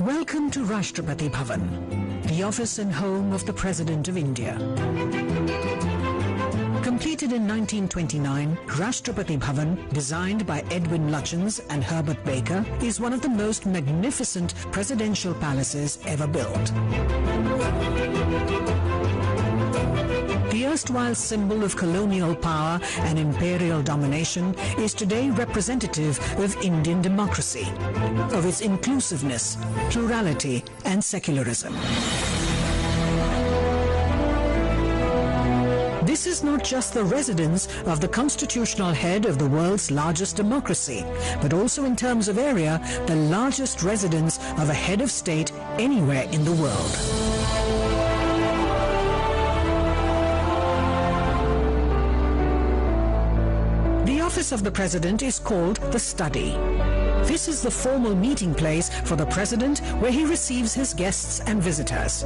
Welcome to Rashtrapati Bhavan, the office and home of the President of India. Completed in 1929, Rashtrapati Bhavan, designed by Edwin Lutyens and Herbert Baker, is one of the most magnificent presidential palaces ever built. The erstwhile symbol of colonial power and imperial domination is today representative of Indian democracy, of its inclusiveness, plurality and secularism. This is not just the residence of the constitutional head of the world's largest democracy, but also in terms of area, the largest residence of a head of state anywhere in the world. The office of the President is called the Study. This is the formal meeting place for the President where he receives his guests and visitors.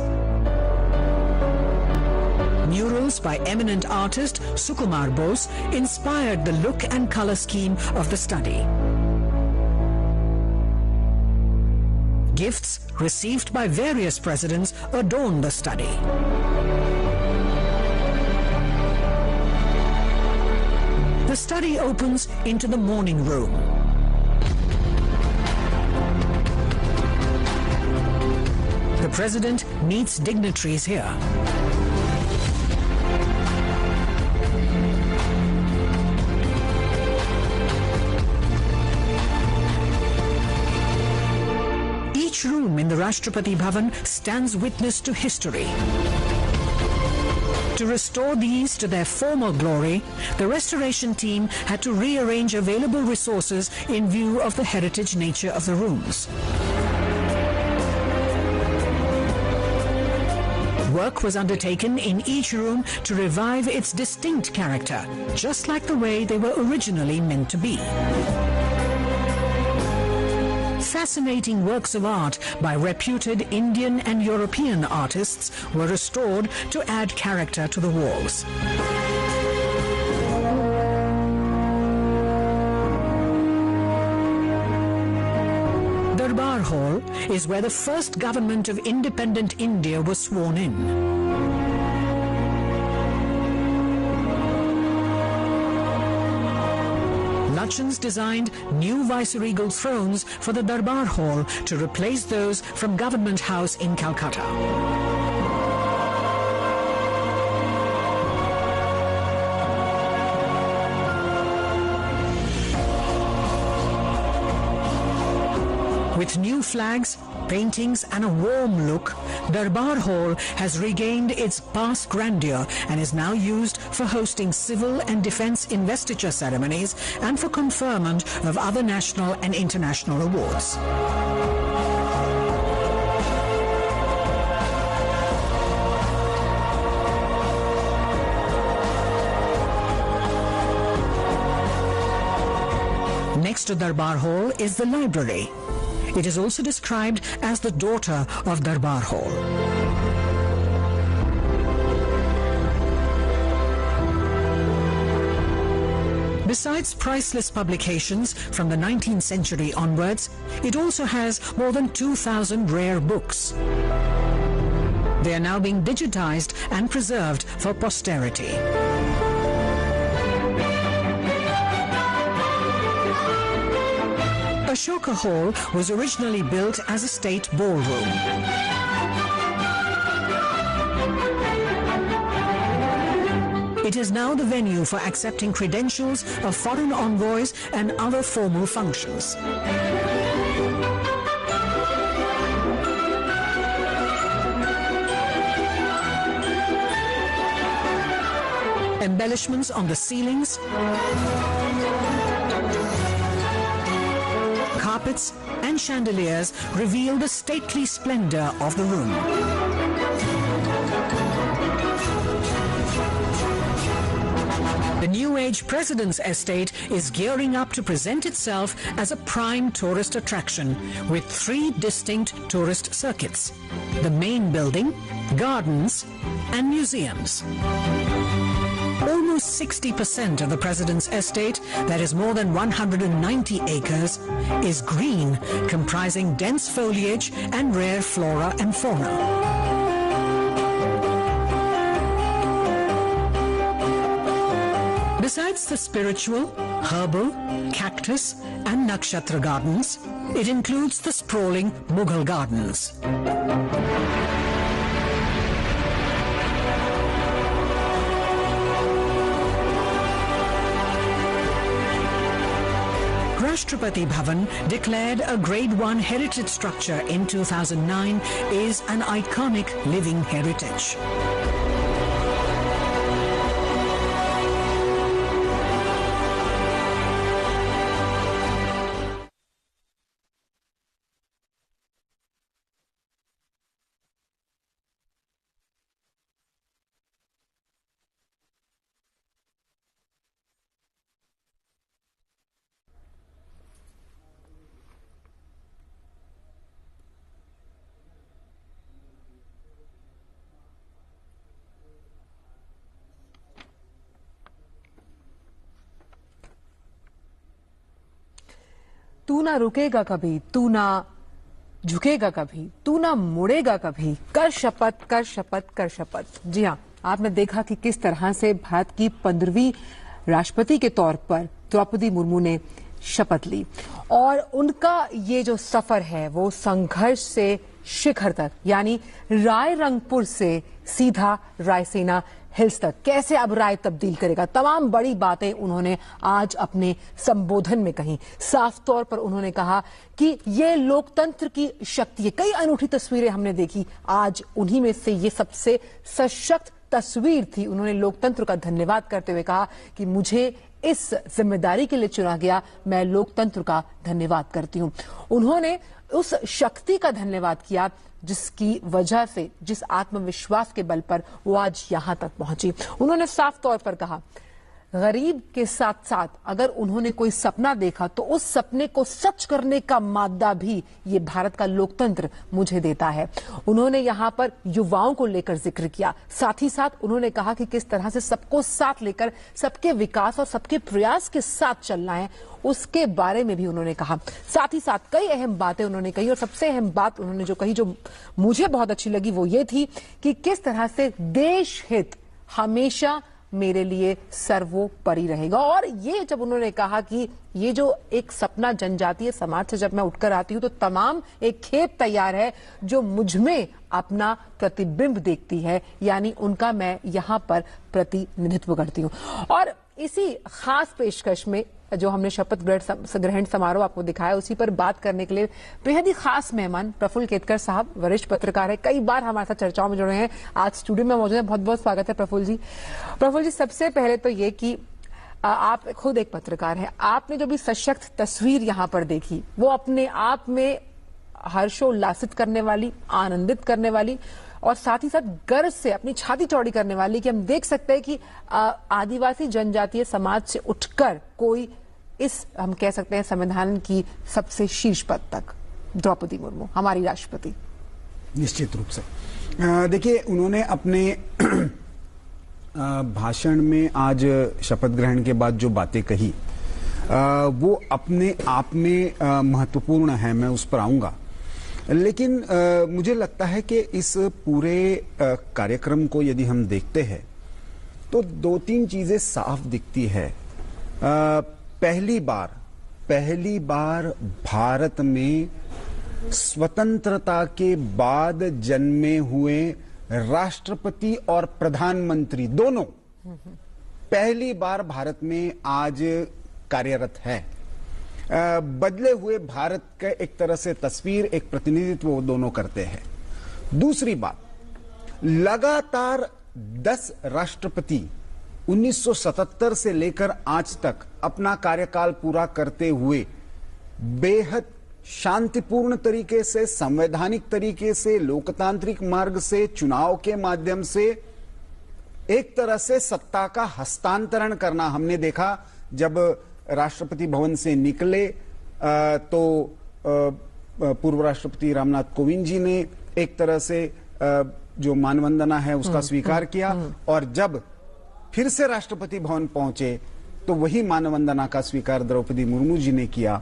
Murals by eminent artist Sukumar Bose inspired the look and color scheme of the Study. Gifts received by various presidents adorn the Study. The Study opens into the morning room. The President meets dignitaries here. Each room in the Rashtrapati Bhavan stands witness to history. To restore these to their former glory, the restoration team had to rearrange available resources in view of the heritage nature of the rooms. Work was undertaken in each room to revive its distinct character, just like the way they were originally meant to be. Fascinating works of art by reputed Indian and European artists were restored to add character to the walls. Darbar Hall is where the first government of independent India was sworn in. Lutyens designed new viceregal thrones for the Darbar Hall to replace those from Government House in Calcutta. With new flags, paintings and a warm look, Darbar Hall has regained its past grandeur and is now used for hosting civil and defense investiture ceremonies and for conferment of other national and international awards. Next to Darbar Hall is the library. It is also described as the daughter of Darbar Hall. Besides priceless publications from the 19th century onwards, it also has more than 2,000 rare books. They are now being digitized and preserved for posterity. Ashoka Hall was originally built as a state ballroom. It is now the venue for accepting credentials of foreign envoys and other formal functions. Embellishments on the ceilings, carpets and chandeliers reveal the stately splendor of the room. The New Age President's Estate is gearing up to present itself as a prime tourist attraction with 3 distinct tourist circuits: the main building, gardens and museums. Almost 60% of the president's estate, that is more than 190 acres, is green, comprising dense foliage and rare flora and fauna. Besides the spiritual, herbal, cactus and nakshatra gardens, it includes the sprawling Mughal gardens. Rashtrapati Bhavan, declared a Grade 1 heritage structure in 2009, is an iconic living heritage. तू ना रुकेगा कभी, तू ना झुकेगा कभी, तू ना मुड़ेगा कभी, कर शपथ कर शपथ कर शपथ। जी हाँ, आपने देखा कि किस तरह से भारत की 15वीं राष्ट्रपति के तौर पर द्रौपदी मुर्मू ने शपथ ली और उनका ये जो सफर है वो संघर्ष से शिखर तक, यानी रायरंगपुर से सीधा रायसीना हिल्स तक कैसे अब राय तब्दील करेगा, तमाम बड़ी बातें उन्होंने आज अपने संबोधन में कही। साफ तौर पर उन्होंने कहा कि ये लोकतंत्र की शक्ति है। कई अनूठी तस्वीरें हमने देखी, आज उन्हीं में से ये सबसे सशक्त तस्वीर थी। उन्होंने लोकतंत्र का धन्यवाद करते हुए कहा कि मुझे इस जिम्मेदारी के लिए चुना गया, मैं लोकतंत्र का धन्यवाद करती हूं। उन्होंने उस शक्ति का धन्यवाद किया जिसकी वजह से, जिस आत्मविश्वास के बल पर वो आज यहां तक पहुंची। उन्होंने साफ तौर पर कहा, गरीब के साथ साथ अगर उन्होंने कोई सपना देखा तो उस सपने को सच करने का मादा भी ये भारत का लोकतंत्र मुझे देता है। उन्होंने यहां पर युवाओं को लेकर जिक्र किया, साथ ही साथ उन्होंने कहा कि किस तरह से सबको साथ लेकर सबके विकास और सबके प्रयास के साथ चलना है, उसके बारे में भी उन्होंने कहा। साथ ही साथ कई अहम बातें उन्होंने कही और सबसे अहम बात उन्होंने जो कही, जो मुझे बहुत अच्छी लगी, वो ये थी कि किस तरह से देश हित हमेशा मेरे लिए सर्वोपरि रहेगा। और ये जब उन्होंने कहा कि ये जो एक सपना जनजातीय समाज से जब मैं उठकर आती हूं तो तमाम एक खेप तैयार है जो मुझमें अपना प्रतिबिंब देखती है, यानी उनका मैं यहां पर प्रतिनिधित्व करती हूं। और इसी खास पेशकश में जो हमने शपथ ग्रहण समारोह आपको दिखाया, उसी पर बात करने के लिए बेहद ही खास मेहमान प्रफुल्ल केतकर साहब, वरिष्ठ पत्रकार है, कई बार हमारे साथ चर्चाओं में जुड़े हैं, आज स्टूडियो में मौजूद है। बहुत बहुत स्वागत है प्रफुल्ल जी। प्रफुल्ल जी, सबसे पहले तो ये कि आप खुद एक पत्रकार हैं, आपने जो भी सशक्त तस्वीर यहां पर देखी वो अपने आप में हर्षोल्लासित करने वाली, आनंदित करने वाली और साथ ही साथ गर्व से अपनी छाती चौड़ी करने वाली कि हम देख सकते हैं कि आदिवासी जनजातीय समाज से उठकर कोई इस, हम कह सकते हैं, संविधान की सबसे शीर्ष पद तक, द्रौपदी मुर्मू हमारी राष्ट्रपति। निश्चित रूप से देखिए, उन्होंने अपने भाषण में आज शपथ ग्रहण के बाद जो बातें कही वो अपने आप में महत्वपूर्ण है, मैं उस पर आऊंगा। लेकिन मुझे लगता है कि इस पूरे कार्यक्रम को यदि हम देखते हैं तो दो तीन चीजें साफ दिखती है। पहली बार भारत में स्वतंत्रता के बाद जन्मे हुए राष्ट्रपति और प्रधानमंत्री दोनों पहली बार भारत में आज कार्यरत है। बदले हुए भारत का एक तरह से तस्वीर, एक प्रतिनिधित्व वो दोनों करते हैं। दूसरी बात, लगातार 10 राष्ट्रपति 1977 से लेकर आज तक अपना कार्यकाल पूरा करते हुए बेहद शांतिपूर्ण तरीके से, संवैधानिक तरीके से, लोकतांत्रिक मार्ग से, चुनाव के माध्यम से एक तरह से सत्ता का हस्तांतरण करना हमने देखा। जब राष्ट्रपति भवन से निकले तो पूर्व राष्ट्रपति रामनाथ कोविंद जी ने एक तरह से जो मानवंदना है उसका स्वीकार किया, और जब फिर से राष्ट्रपति भवन पहुंचे तो वही मानवंदना का स्वीकार द्रौपदी मुर्मू जी ने किया।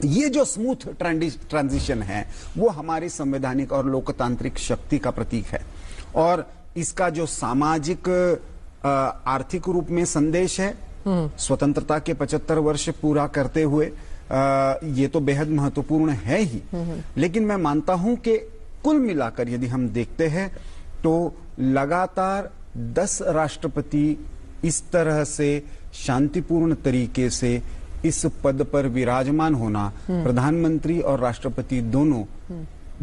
ये जो स्मूथ ट्रांजिशन है वो हमारी संवैधानिक और लोकतांत्रिक शक्ति का प्रतीक है, और इसका जो सामाजिक आर्थिक रूप में संदेश है स्वतंत्रता के 75 वर्ष पूरा करते हुए, ये तो बेहद महत्वपूर्ण है ही। लेकिन मैं मानता हूं कि कुल मिलाकर यदि हम देखते हैं तो लगातार 10 राष्ट्रपति इस तरह से शांतिपूर्ण तरीके से इस पद पर विराजमान होना, प्रधानमंत्री और राष्ट्रपति दोनों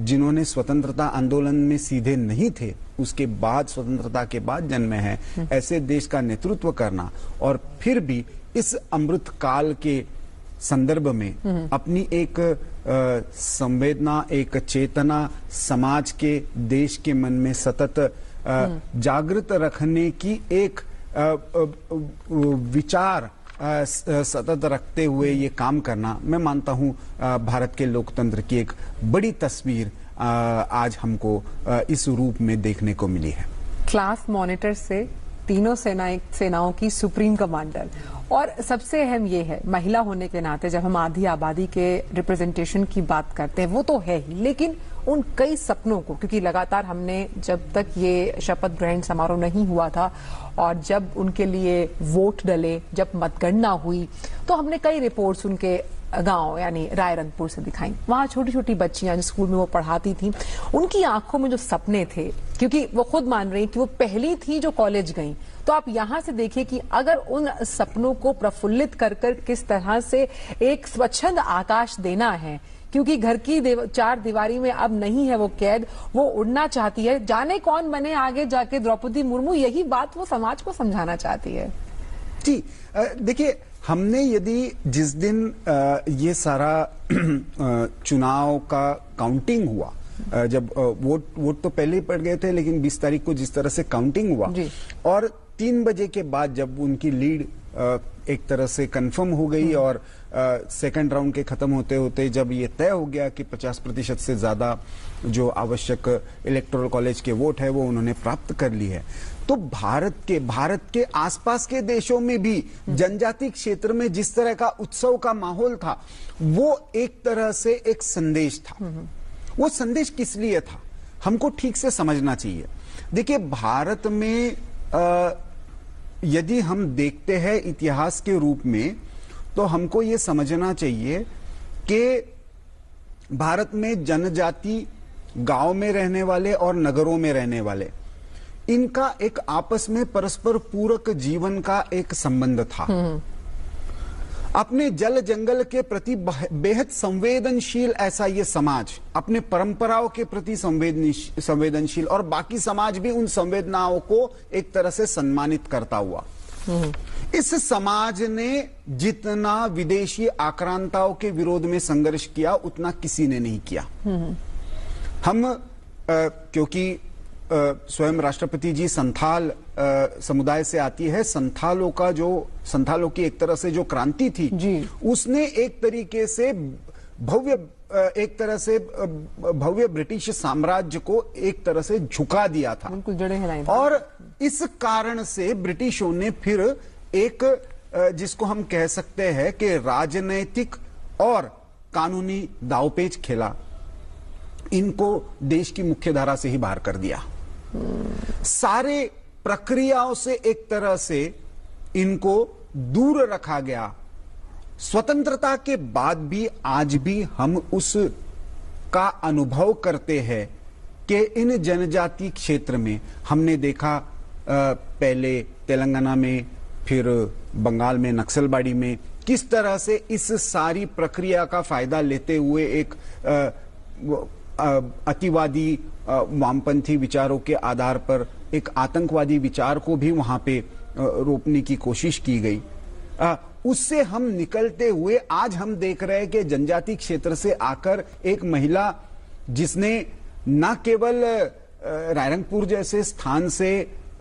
जिन्होंने स्वतंत्रता आंदोलन में सीधे नहीं थे, उसके बाद स्वतंत्रता के बाद जन्मे हैं, ऐसे देश का नेतृत्व करना और फिर भी इस अमृत काल के संदर्भ में अपनी एक संवेदना, एक चेतना समाज के, देश के मन में सतत जागृत रखने की एक विचार सतत रखते हुए ये काम करना, मैं मानता हूं भारत के लोकतंत्र की एक बड़ी तस्वीर आज हमको इस रूप में देखने को मिली है। क्लास मॉनिटर से तीनों सेनाओं की सुप्रीम कमांडर, और सबसे अहम ये है महिला होने के नाते जब हम आधी आबादी के रिप्रेजेंटेशन की बात करते हैं वो तो है ही, लेकिन उन कई सपनों को, क्योंकि लगातार हमने जब तक ये शपथ ग्रहण समारोह नहीं हुआ था और जब उनके लिए वोट डले, जब मतगणना हुई, तो हमने कई रिपोर्ट्स उनके गांव यानी रायरंगपुर से दिखाई। वहां छोटी छोटी बच्चियां जो स्कूल में वो पढ़ाती थी, उनकी आंखों में जो सपने थे, क्योंकि वो खुद मान रही कि वो पहली थी जो कॉलेज गई, तो आप यहां से देखिए कि अगर उन सपनों को प्रफुल्लित कर किस तरह से एक स्वच्छंद आकाश देना है, क्योंकि घर की चार दीवारी में अब नहीं है वो कैद, वो उड़ना चाहती है। जाने कौन बने आगे जाके द्रौपदी मुर्मू, यही बात वो समाज को समझाना चाहती है। जी देखिए, हमने यदि जिस दिन ये सारा चुनाव का काउंटिंग हुआ, जब वोट तो पहले ही पड़ गए थे, लेकिन 20 तारीख को जिस तरह से काउंटिंग हुआ और 3 बजे के बाद जब उनकी लीड एक तरह से कंफर्म हो गई और सेकंड राउंड के खत्म होते होते जब ये तय हो गया कि 50% से ज्यादा जो आवश्यक इलेक्टोरल कॉलेज के वोट है वो उन्होंने प्राप्त कर ली है, तो भारत के आसपास के देशों में भी जनजाति क्षेत्र में जिस तरह का उत्सव का माहौल था, वो एक तरह से एक संदेश था। वो संदेश किस लिए था हमको ठीक से समझना चाहिए। देखिए, भारत में यदि हम देखते हैं इतिहास के रूप में, तो हमको ये समझना चाहिए कि भारत में जनजाति, गांव में रहने वाले और नगरों में रहने वाले, इनका एक आपस में परस्पर पूरक जीवन का एक संबंध था। अपने जल जंगल के प्रति बेहद संवेदनशील ऐसा ये समाज, अपने परंपराओं के प्रति संवेदनशील, और बाकी समाज भी उन संवेदनाओं को एक तरह से सम्मानित करता हुआ। इस समाज ने जितना विदेशी आक्रांताओं के विरोध में संघर्ष किया उतना किसी ने नहीं किया। हम क्योंकि स्वयं राष्ट्रपति जी संथाल समुदाय से आती है, संथालों की एक तरह से जो क्रांति थी उसने एक तरीके से भव्य ब्रिटिश साम्राज्य को एक तरह से झुका दिया था, और इस कारण से ब्रिटिशों ने फिर एक जिसको हम कह सकते हैं कि राजनैतिक और कानूनी दांवपेच खेला, इनको देश की मुख्यधारा से ही बाहर कर दिया। सारे प्रक्रियाओं से एक तरह से इनको दूर रखा गया। स्वतंत्रता के बाद भी आज भी हम उस का अनुभव करते हैं कि इन जनजाति क्षेत्र में हमने देखा, पहले तेलंगाना में, फिर बंगाल में नक्सलबाड़ी में, किस तरह से इस सारी प्रक्रिया का फायदा लेते हुए एक अतिवादी वामपंथी विचारों के आधार पर एक आतंकवादी विचार को भी वहां पे रोकने की कोशिश की गई। उससे हम निकलते हुए आज हम देख रहे हैं कि जनजाति क्षेत्र से आकर एक महिला जिसने न केवल रायरंगपुर जैसे स्थान से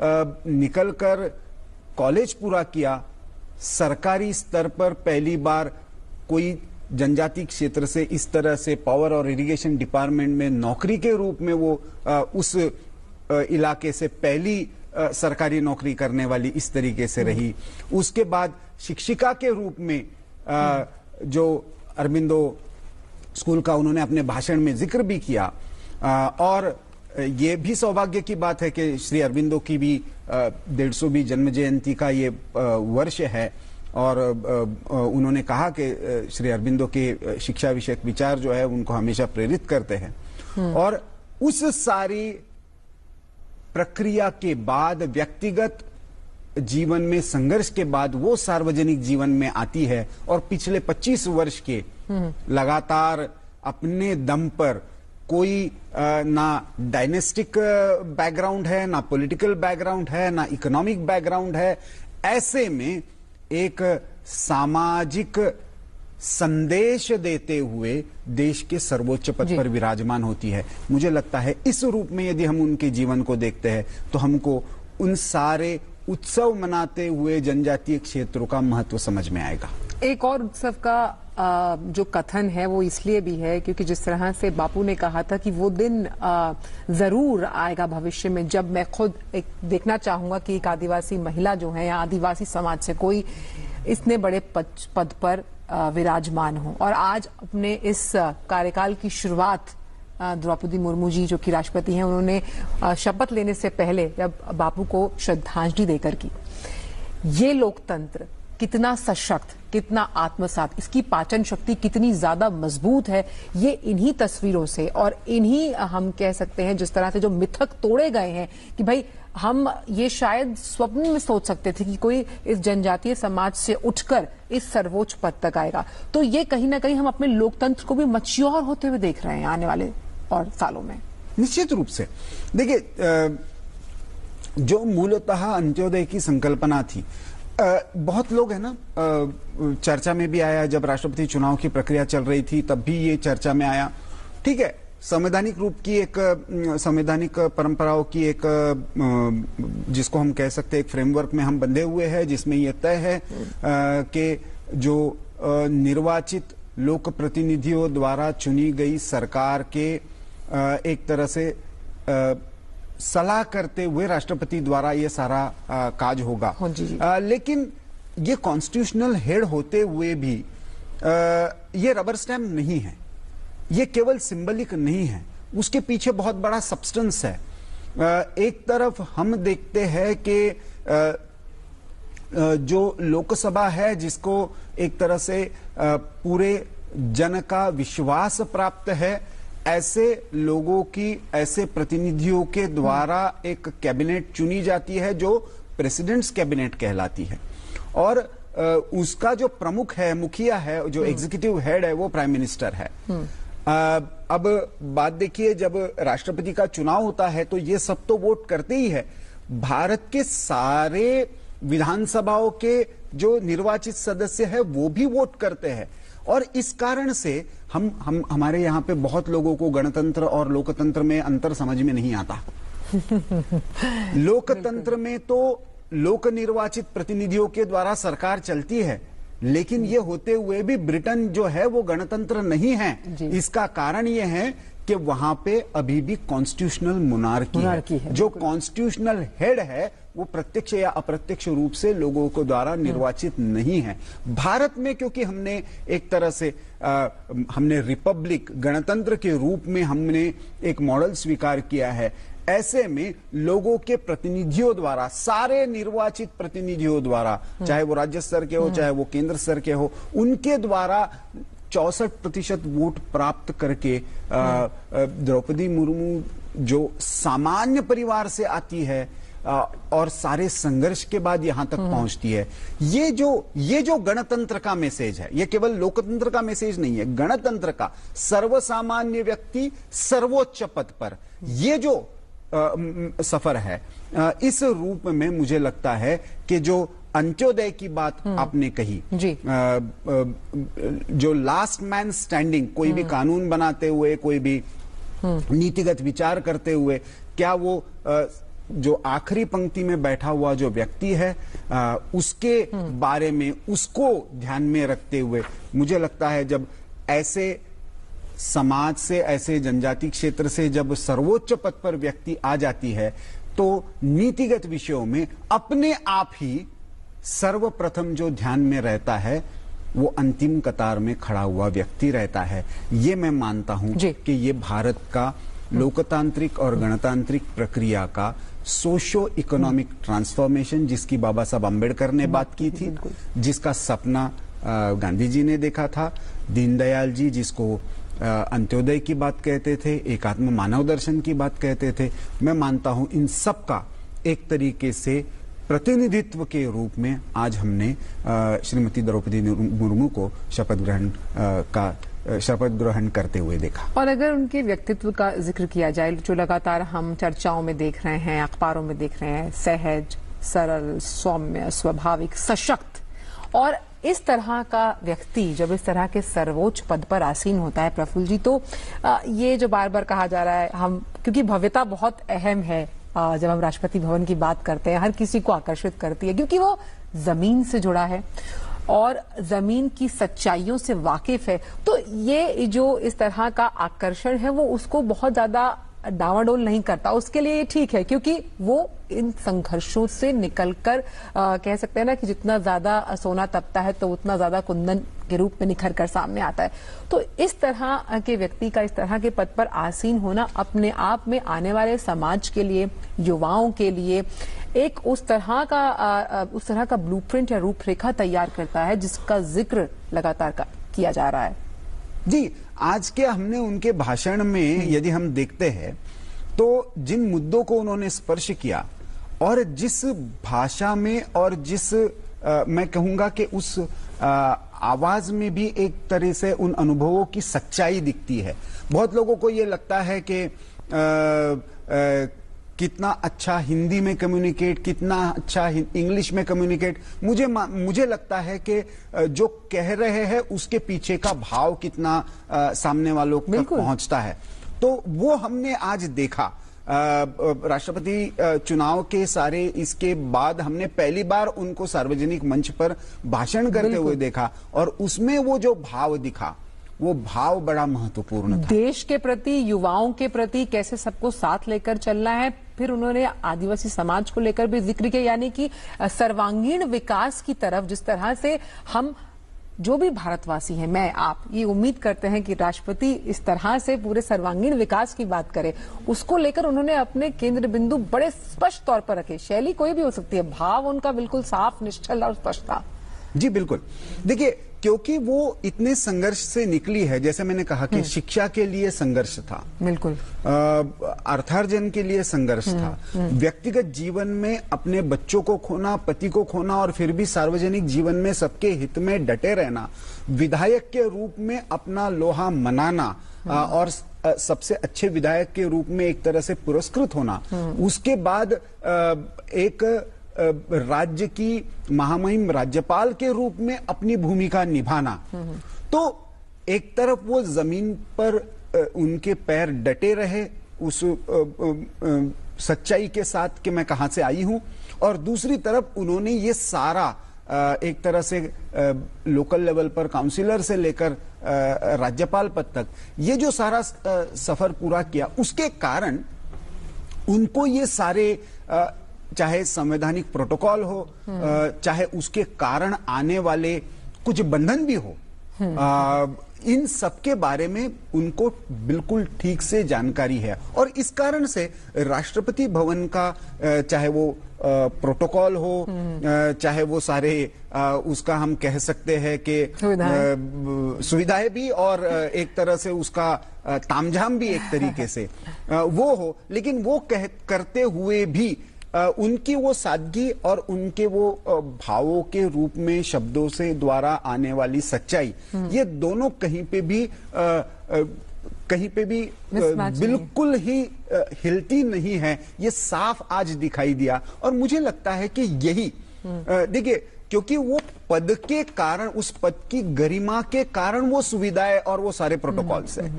निकलकर कॉलेज पूरा किया, सरकारी स्तर पर पहली बार कोई जनजाति क्षेत्र से इस तरह से पावर और इरिगेशन डिपार्टमेंट में नौकरी के रूप में वो उस इलाके से पहली सरकारी नौकरी करने वाली इस तरीके से रही। उसके बाद शिक्षिका के रूप में जो अरबिंदो स्कूल का उन्होंने अपने भाषण में जिक्र भी किया, और ये भी सौभाग्य की बात है कि श्री अरबिंदो की भी 150वीं जन्म जयंती का ये वर्ष है, और उन्होंने कहा कि श्री अरबिंदो के शिक्षा विषयक विचार जो है उनको हमेशा प्रेरित करते हैं। और उस सारी प्रक्रिया के बाद, व्यक्तिगत जीवन में संघर्ष के बाद वो सार्वजनिक जीवन में आती है, और पिछले 25 वर्ष के लगातार अपने दम पर, कोई ना डायनेस्टिक बैकग्राउंड है, ना पॉलिटिकल बैकग्राउंड है, ना इकोनॉमिक बैकग्राउंड है, ऐसे में एक सामाजिक संदेश देते हुए देश के सर्वोच्च पद पर विराजमान होती है। मुझे लगता है इस रूप में यदि हम उनके जीवन को देखते हैं तो हमको उन सारे उत्सव मनाते हुए जनजातीय क्षेत्रों का महत्व समझ में आएगा। एक और उत्सव का जो कथन है वो इसलिए भी है क्योंकि जिस तरह से बापू ने कहा था कि वो दिन जरूर आएगा भविष्य में जब मैं खुद एक देखना चाहूंगा कि एक आदिवासी महिला जो है या आदिवासी समाज से कोई इतने बड़े पद पर विराजमान हो। और आज अपने इस कार्यकाल की शुरुआत द्रौपदी मुर्मू जी जो कि राष्ट्रपति हैं, उन्होंने शपथ लेने से पहले जब बापू को श्रद्धांजलि देकर की। ये लोकतंत्र कितना सशक्त, कितना आत्मसात, इसकी पाचन शक्ति कितनी ज्यादा मजबूत है, ये इन्हीं तस्वीरों से और इन्हीं हम कह सकते हैं जिस तरह से जो मिथक तोड़े गए हैं कि भाई हम ये शायद स्वप्न में सोच सकते थे कि कोई इस जनजातीय समाज से उठकर इस सर्वोच्च पद तक आएगा। तो ये कहीं ना कहीं हम अपने लोकतंत्र को भी मैच्योर होते हुए देख रहे हैं आने वाले और सालों में। निश्चित रूप से देखिए, जो मूलतः अंत्योदय की संकल्पना थी, बहुत लोग है ना, चर्चा में भी आया जब राष्ट्रपति चुनाव की प्रक्रिया चल रही थी तब भी ये चर्चा में आया। ठीक है, संवैधानिक रूप की एक संवैधानिक परंपराओं की एक जिसको हम कह सकते हैं एक फ्रेमवर्क में हम बंधे हुए हैं जिसमें यह तय है कि जो निर्वाचित लोक प्रतिनिधियों द्वारा चुनी गई सरकार के एक तरह से सलाह करते हुए राष्ट्रपति द्वारा ये सारा काज होगा। लेकिन ये कॉन्स्टिट्यूशनल हेड होते हुए भी ये रबर स्टैम्प नहीं है, ये केवल सिंबलिक नहीं है, उसके पीछे बहुत बड़ा सब्सटेंस है। एक तरफ हम देखते हैं कि जो लोकसभा है जिसको एक तरह से पूरे जन का विश्वास प्राप्त है, ऐसे लोगों की, ऐसे प्रतिनिधियों के द्वारा एक कैबिनेट चुनी जाती है जो प्रेसिडेंट्स कैबिनेट कहलाती है, और उसका जो प्रमुख है, मुखिया है, जो एग्जीक्यूटिव हेड है वो प्राइम मिनिस्टर है। अब बात देखिए, जब राष्ट्रपति का चुनाव होता है तो ये सब तो वोट करते ही है, भारत के सारे विधानसभाओं के जो निर्वाचित सदस्य है वो भी वोट करते हैं। और इस कारण से हम हमारे यहाँ पे बहुत लोगों को गणतंत्र और लोकतंत्र में अंतर समझ में नहीं आता। लोकतंत्र में तो लोक निर्वाचित प्रतिनिधियों के द्वारा सरकार चलती है, लेकिन ये होते हुए भी ब्रिटेन जो है वो गणतंत्र नहीं है। इसका कारण ये है कि वहां पे अभी भी कॉन्स्टिट्यूशनल मोनार्की है। जो कॉन्स्टिट्यूशनल हेड है वो प्रत्यक्ष या अप्रत्यक्ष रूप से लोगों को द्वारा निर्वाचित नहीं है। भारत में क्योंकि हमने एक तरह से हमने रिपब्लिक, गणतंत्र के रूप में हमने एक मॉडल स्वीकार किया है, ऐसे में लोगों के प्रतिनिधियों द्वारा, सारे निर्वाचित प्रतिनिधियों द्वारा, चाहे वो राज्य स्तर के हो चाहे वो केंद्र स्तर के हो, उनके द्वारा 64% वोट प्राप्त करके द्रौपदी मुर्मू जो सामान्य परिवार से आती है और सारे संघर्ष के बाद यहां तक पहुंचती है, ये जो गणतंत्र का मैसेज है, ये केवल लोकतंत्र का मैसेज नहीं है, गणतंत्र का, सर्वसामान्य व्यक्ति सर्वोच्च पद पर, ये जो सफर है, इस रूप में मुझे लगता है कि जो अंत्योदय की बात आपने कही, जो लास्ट मैन स्टैंडिंग, कोई भी कानून बनाते हुए, कोई भी नीतिगत विचार करते हुए, क्या वो जो आखिरी पंक्ति में बैठा हुआ जो व्यक्ति है उसके बारे में, उसको ध्यान में रखते हुए, मुझे लगता है जब ऐसे समाज से, ऐसे जनजाति क्षेत्र से जब सर्वोच्च पद पर व्यक्ति आ जाती है तो नीतिगत विषयों में अपने आप ही सर्वप्रथम जो ध्यान में रहता है वो अंतिम कतार में खड़ा हुआ व्यक्ति रहता है। ये मैं मानता हूं कि ये भारत का लोकतांत्रिक और गणतांत्रिक प्रक्रिया का सोशो इकोनॉमिक ट्रांसफॉर्मेशन, जिसकी बाबा साहब आम्बेडकर ने बात की थी, जिसका सपना गांधी जी ने देखा था, दीनदयाल जी जिसको अंत्योदय की बात कहते थे, एकात्म मानव दर्शन की बात कहते थे, मैं मानता हूं इन सब का एक तरीके से प्रतिनिधित्व के रूप में आज हमने श्रीमती द्रौपदी मुर्मू को शपथ ग्रहण करते हुए देखा। और अगर उनके व्यक्तित्व का जिक्र किया जाए, जो लगातार हम चर्चाओं में देख रहे हैं, अखबारों में देख रहे हैं, सहज, सरल, सौम्य, स्वाभाविक, सशक्त, और इस तरह का व्यक्ति जब इस तरह के सर्वोच्च पद पर आसीन होता है प्रफुल्ल जी, तो ये जो बार बार कहा जा रहा है, हम क्योंकि भव्यता बहुत अहम है, जब हम राष्ट्रपति भवन की बात करते हैं हर किसी को आकर्षित करती है क्योंकि वो जमीन से जुड़ा है और जमीन की सच्चाइयों से वाकिफ है। तो ये जो इस तरह का आकर्षण है वो उसको बहुत ज्यादा डावाडोल नहीं करता, उसके लिए ये ठीक है क्योंकि वो इन संघर्षों से निकलकर कह सकते हैं ना कि जितना ज्यादा सोना तपता है तो उतना ज्यादा कुंदन के रूप में निखर कर सामने आता है। तो इस तरह के व्यक्ति का इस तरह के पद पर आसीन होना अपने आप में आने वाले समाज के लिए, युवाओं के लिए एक उस तरह का ब्लूप्रिंट या रूपरेखा तैयार करता है जिसका जिक्र लगातार किया जा रहा है। जी, आज के हमने उनके भाषण में यदि हम देखते हैं तो जिन मुद्दों को उन्होंने स्पर्श किया और जिस भाषा में और जिस मैं कहूंगा कि उस आवाज में भी एक तरह से उन अनुभवों की सच्चाई दिखती है। बहुत लोगों को ये लगता है कि कितना अच्छा हिंदी में कम्युनिकेट, कितना अच्छा इंग्लिश में कम्युनिकेट, मुझे लगता है कि जो कह रहे हैं उसके पीछे का भाव कितना सामने वालों तक पहुंचता है। तो वो हमने आज देखा राष्ट्रपति चुनाव के सारे इसके बाद हमने पहली बार उनको सार्वजनिक मंच पर भाषण करते हुए देखा और उसमें वो जो भाव दिखा वो भाव बड़ा महत्वपूर्ण था। देश के प्रति, युवाओं के प्रति कैसे सबको साथ लेकर चलना है। फिर उन्होंने आदिवासी समाज को लेकर भी जिक्र किया, यानी कि सर्वांगीण विकास की तरफ जिस तरह से हम जो भी भारतवासी हैं, मैं आप ये उम्मीद करते हैं कि राष्ट्रपति इस तरह से पूरे सर्वांगीण विकास की बात करें, उसको लेकर उन्होंने अपने केंद्र बिंदु बड़े स्पष्ट तौर पर रखे। शैली कोई भी हो सकती है, भाव उनका बिल्कुल साफ, निश्चल और स्पष्ट था। जी बिल्कुल, देखिए क्योंकि वो इतने संघर्ष से निकली है, जैसे मैंने कहा कि शिक्षा के लिए संघर्ष था, बिल्कुल अर्थार्जन के लिए संघर्ष था, व्यक्तिगत जीवन में अपने बच्चों को खोना, पति को खोना और फिर भी सार्वजनिक जीवन में सबके हित में डटे रहना, विधायक के रूप में अपना लोहा मनाना और सबसे अच्छे विधायक के रूप में एक तरह से पुरस्कृत होना, उसके बाद एक राज्य की महामहिम राज्यपाल के रूप में अपनी भूमिका निभाना। तो एक तरफ वो जमीन पर उनके पैर डटे रहे उस सच्चाई के साथ कि मैं कहां से आई हूं, और दूसरी तरफ उन्होंने ये सारा एक तरह से लोकल लेवल पर काउंसिलर से लेकर राज्यपाल पद तक ये जो सारा सफर पूरा किया, उसके कारण उनको ये सारे चाहे संवैधानिक प्रोटोकॉल हो, चाहे उसके कारण आने वाले कुछ बंधन भी हो, इन सब के बारे में उनको बिल्कुल ठीक से जानकारी है। और इस कारण से राष्ट्रपति भवन का चाहे वो प्रोटोकॉल हो, चाहे वो सारे उसका हम कह सकते हैं कि सुविधाएं भी और एक तरह से उसका तामझाम भी एक तरीके से वो हो, लेकिन वो करते हुए भी उनकी वो सादगी और उनके वो भावों के रूप में शब्दों से द्वारा आने वाली सच्चाई, ये दोनों कहीं पे भी बिल्कुल ही हिलती नहीं है। ये साफ आज दिखाई दिया और मुझे लगता है कि यही देखिए, क्योंकि वो पद के कारण, उस पद की गरिमा के कारण वो सुविधाएं और वो सारे प्रोटोकॉल्स है,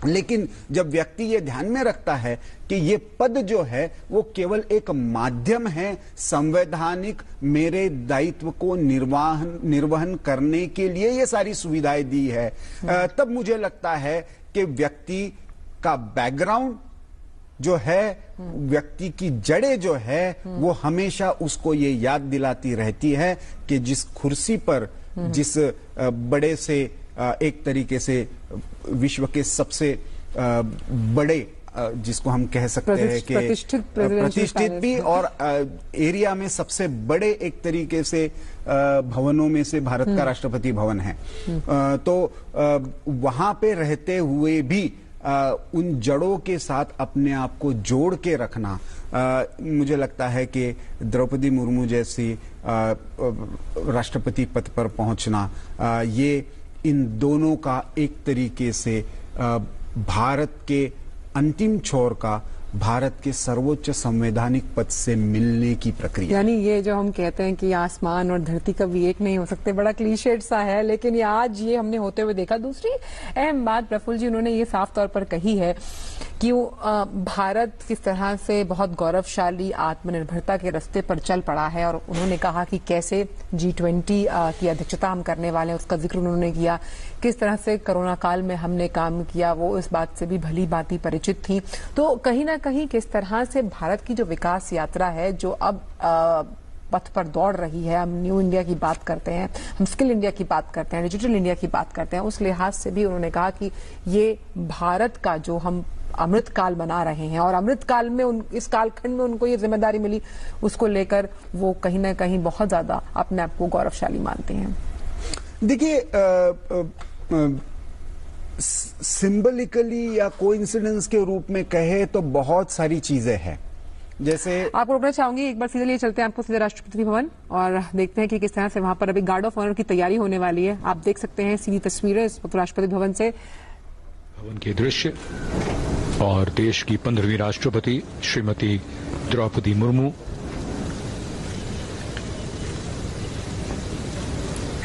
लेकिन जब व्यक्ति ये ध्यान में रखता है कि ये पद जो है वो केवल एक माध्यम है संवैधानिक मेरे दायित्व को निर्वहन करने के लिए ये सारी सुविधाएं दी है, तब मुझे लगता है कि व्यक्ति का बैकग्राउंड, जो है, व्यक्ति की जड़ें जो है, वो हमेशा उसको ये याद दिलाती रहती है कि जिस कुर्सी पर, जिस बड़े से, एक तरीके से विश्व के सबसे बड़े, जिसको हम कह सकते हैं कि प्रतिष्ठित भी और एरिया में सबसे बड़े एक तरीके से भवनों में से भारत का राष्ट्रपति भवन है, तो वहां पे रहते हुए भी उन जड़ों के साथ अपने आप को जोड़ के रखना, मुझे लगता है कि द्रौपदी मुर्मू जैसी राष्ट्रपति पद पर पहुंचना, ये इन दोनों का एक तरीके से भारत के अंतिम छोर का, भारत के सर्वोच्च संवैधानिक पद से मिलने की प्रक्रिया। यानी ये जो हम कहते हैं कि आसमान और धरती कभी एक नहीं हो सकते, बड़ा क्लीशेड सा है, लेकिन ये आज ये हमने होते हुए देखा। दूसरी अहम बात प्रफुल्ल जी, उन्होंने ये साफ तौर पर कही है कि भारत किस तरह से बहुत गौरवशाली आत्मनिर्भरता के रास्ते पर चल पड़ा है, और उन्होंने कहा कि कैसे G20 की अध्यक्षता हम करने वाले हैं, उसका जिक्र उन्होंने किया। किस तरह से कोरोना काल में हमने काम किया, वो इस बात से भी भली भांति परिचित थी। तो कहीं ना कहीं किस तरह से भारत की जो विकास यात्रा है, जो अब पथ पर दौड़ रही है, हम न्यू इंडिया की बात करते हैं, हम स्किल इंडिया की बात करते हैं, डिजिटल इंडिया की बात करते हैं, उस लिहाज से भी उन्होंने कहा कि ये भारत का जो हम अमृत काल बना रहे हैं, और अमृत काल में इस कालखंड में उनको ये जिम्मेदारी मिली, उसको लेकर वो कहीं ना कहीं बहुत ज्यादा अपने आप को गौरवशाली मानते हैं। देखिए, सिंबलिकली या कोइंसिडेंस के रूप में कहे तो बहुत सारी चीजें हैं। जैसे आपको रोकना चाहूंगी, एक बार सीधे लिए चलते हैं आपको सीधे राष्ट्रपति भवन और देखते हैं कि किस तरह से वहां पर अभी गार्ड ऑफ ऑनर की तैयारी होने वाली है। आप देख सकते हैं सीधी तस्वीरें इस वक्त राष्ट्रपति भवन से, भवन के दृश्य, और देश की 15वीं राष्ट्रपति श्रीमती द्रौपदी मुर्मू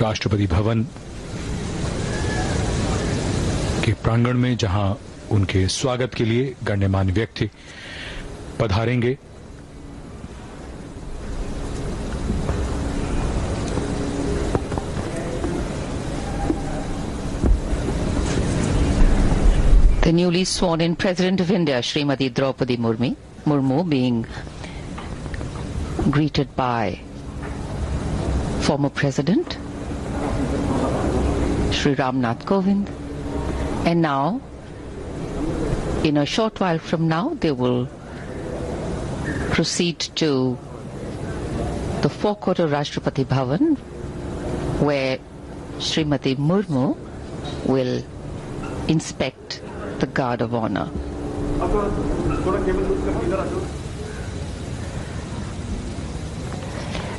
राष्ट्रपति भवन के प्रांगण में, जहां उनके स्वागत के लिए गणमान्य व्यक्ति पधारेंगे। The newly sworn in President of India, Srimati Draupadi Murmu, being greeted by former President Shri Ramnath Kovind, and now, in a short while from now, they will proceed to the forecourt of Rashtrapati Bhavan, where Srimati Murmu will inspect the guard of honor.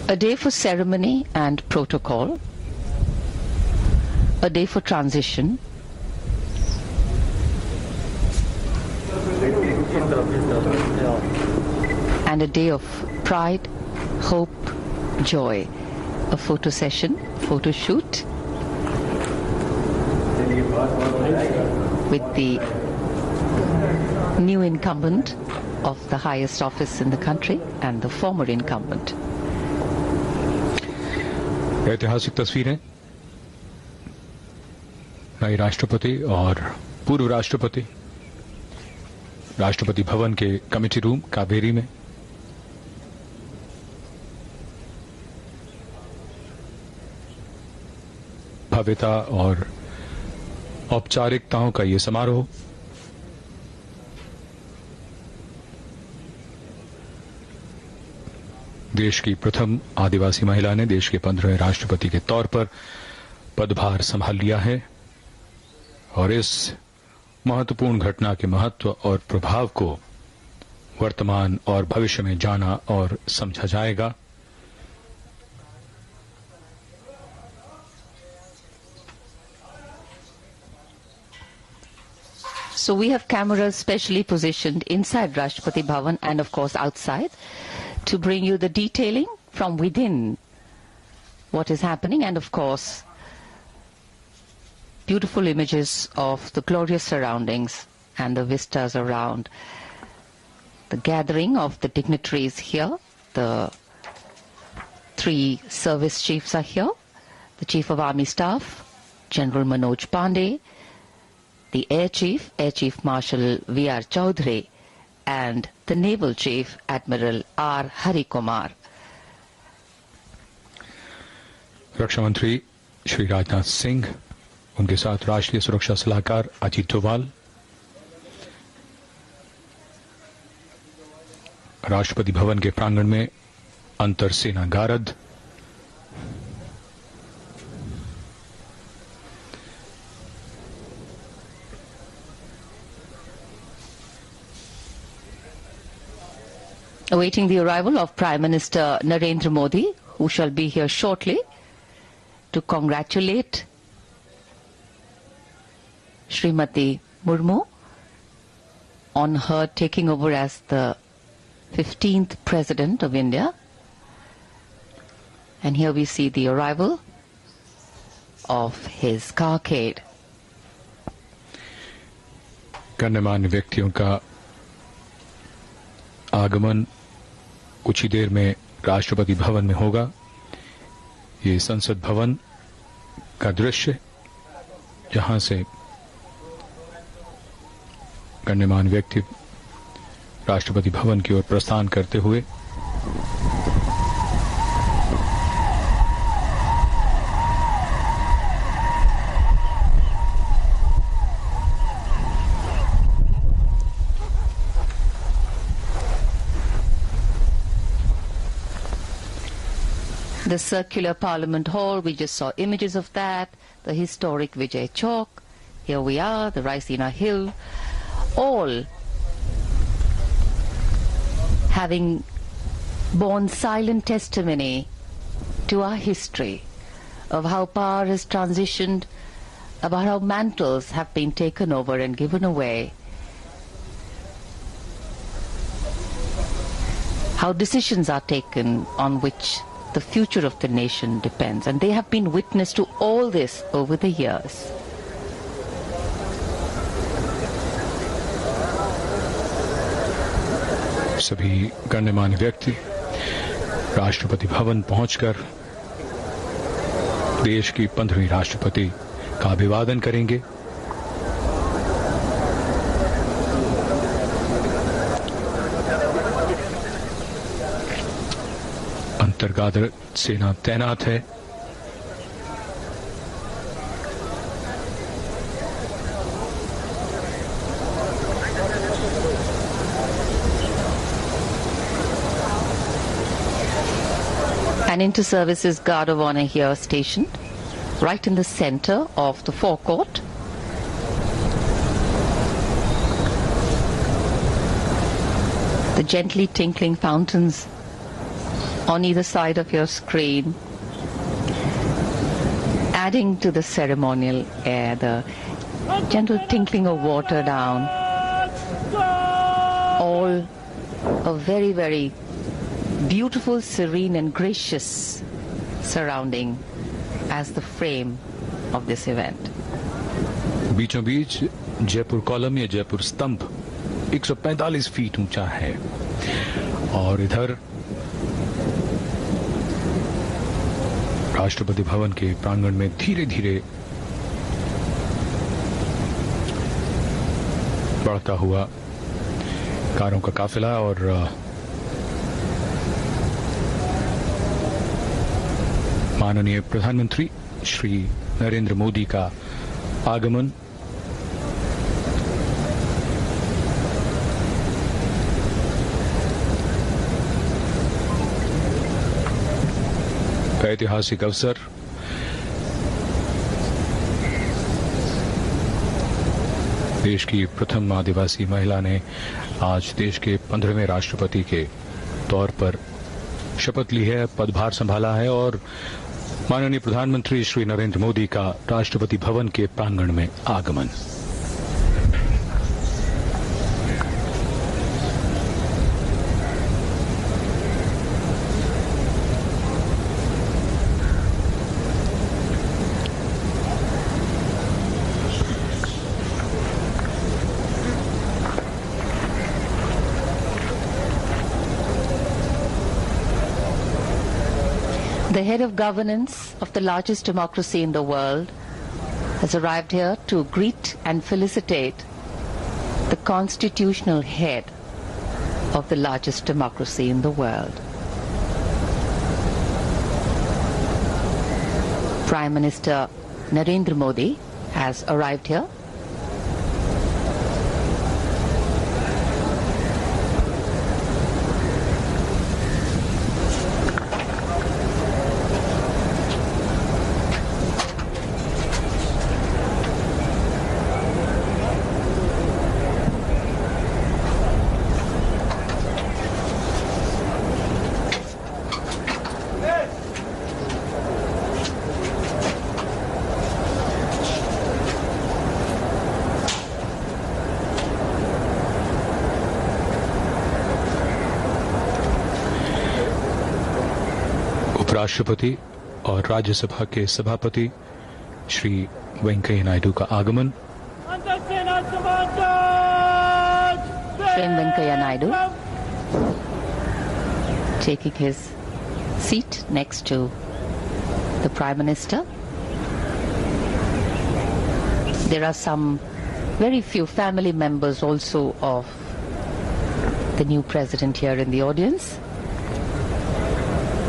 A day for ceremony and protocol, a day for transition, and a day of pride, hope, joy. A photo session, photo shoot with the new incumbent of the highest office in the country and the former incumbent. ऐतिहासिक तस्वीरें, नए राष्ट्रपति और पूर्व राष्ट्रपति राष्ट्रपति भवन के committee room Kaveri में। भव्यता और औपचारिकताओं का ये समारोह देश की प्रथम आदिवासी महिला ने देश के 15वें राष्ट्रपति के तौर पर पदभार संभाल लिया है, और इस महत्वपूर्ण घटना के महत्व और प्रभाव को वर्तमान और भविष्य में जाना और समझा जाएगा। So we have cameras specially positioned inside Rashtrapati Bhavan and of course outside to bring you the detailing from within what is happening, and of course beautiful images of the glorious surroundings and the vistas around. The gathering of the dignitaries here, the 3 service chiefs are here, the Chief of Army Staff, General Manoj Pandey, the Air Chief Marshal V.R. Chaudhary, and the Naval Chief Admiral R. Hari Kumar. रक्षा मंत्री श्री राजनाथ सिंह, उनके साथ राष्ट्रीय सुरक्षा सलाहकार अजीत डोभाल, राष्ट्रपति भवन के प्रांगण में अंतर सेना गारद, Awaiting the arrival of Prime Minister Narendra Modi, who shall be here shortly to congratulate Srimati Murmu on her taking over as the 15th President of India. And here we see the arrival of his carcade. गण्यमान्य व्यक्तियों का आगमन कुछ ही देर में राष्ट्रपति भवन में होगा। ये संसद भवन का दृश्य, जहां से गण्यमान्य व्यक्ति राष्ट्रपति भवन की ओर प्रस्थान करते हुए The circular Parliament Hall, we just saw images of that, the historic Vijay Chowk, here we are, the Raisina Hill, all having borne silent testimony to our history of how power has transitioned, about how mantles have been taken over and given away, how decisions are taken on which the future of the nation depends, and they have been witness to all this over the years. सभी गण्यमान्य व्यक्ति राष्ट्रपति भवन पहुंचकर देश की 15वीं राष्ट्रपति का अभिवादन करेंगे। अंतर्गात्र सेना तैनात है। An inter-services guard of honor here stationed right in the center of the forecourt. The gently tinkling fountains on either side of your screen, adding to the ceremonial air, the gentle tinkling of water down, all a very, very beautiful, serene and gracious surrounding as the frame of this event. बीचों बीच Jaipur column या जयपुर स्तंभ 145 feet ऊंचा है और इधर राष्ट्रपति भवन के प्रांगण में धीरे धीरे बढ़ता हुआ कारों का काफिला और माननीय प्रधानमंत्री श्री नरेंद्र मोदी का आगमन। ऐतिहासिक अवसर, देश की प्रथम आदिवासी महिला ने आज देश के 15वें राष्ट्रपति के तौर पर शपथ ली है, पदभार संभाला है और माननीय प्रधानमंत्री श्री नरेंद्र मोदी का राष्ट्रपति भवन के प्रांगण में आगमन। The head of governance of the largest democracy in the world has arrived here to greet and felicitate the constitutional head of the largest democracy in the world. Prime Minister Narendra Modi has arrived here. उपराष्ट्रपति और राज्यसभा के सभापति श्री वेंकैया नायडू का आगमन। Prem Venkaiah Naidu taking his seat next to the Prime Minister. There are some very few family members also of the new president here in the audience.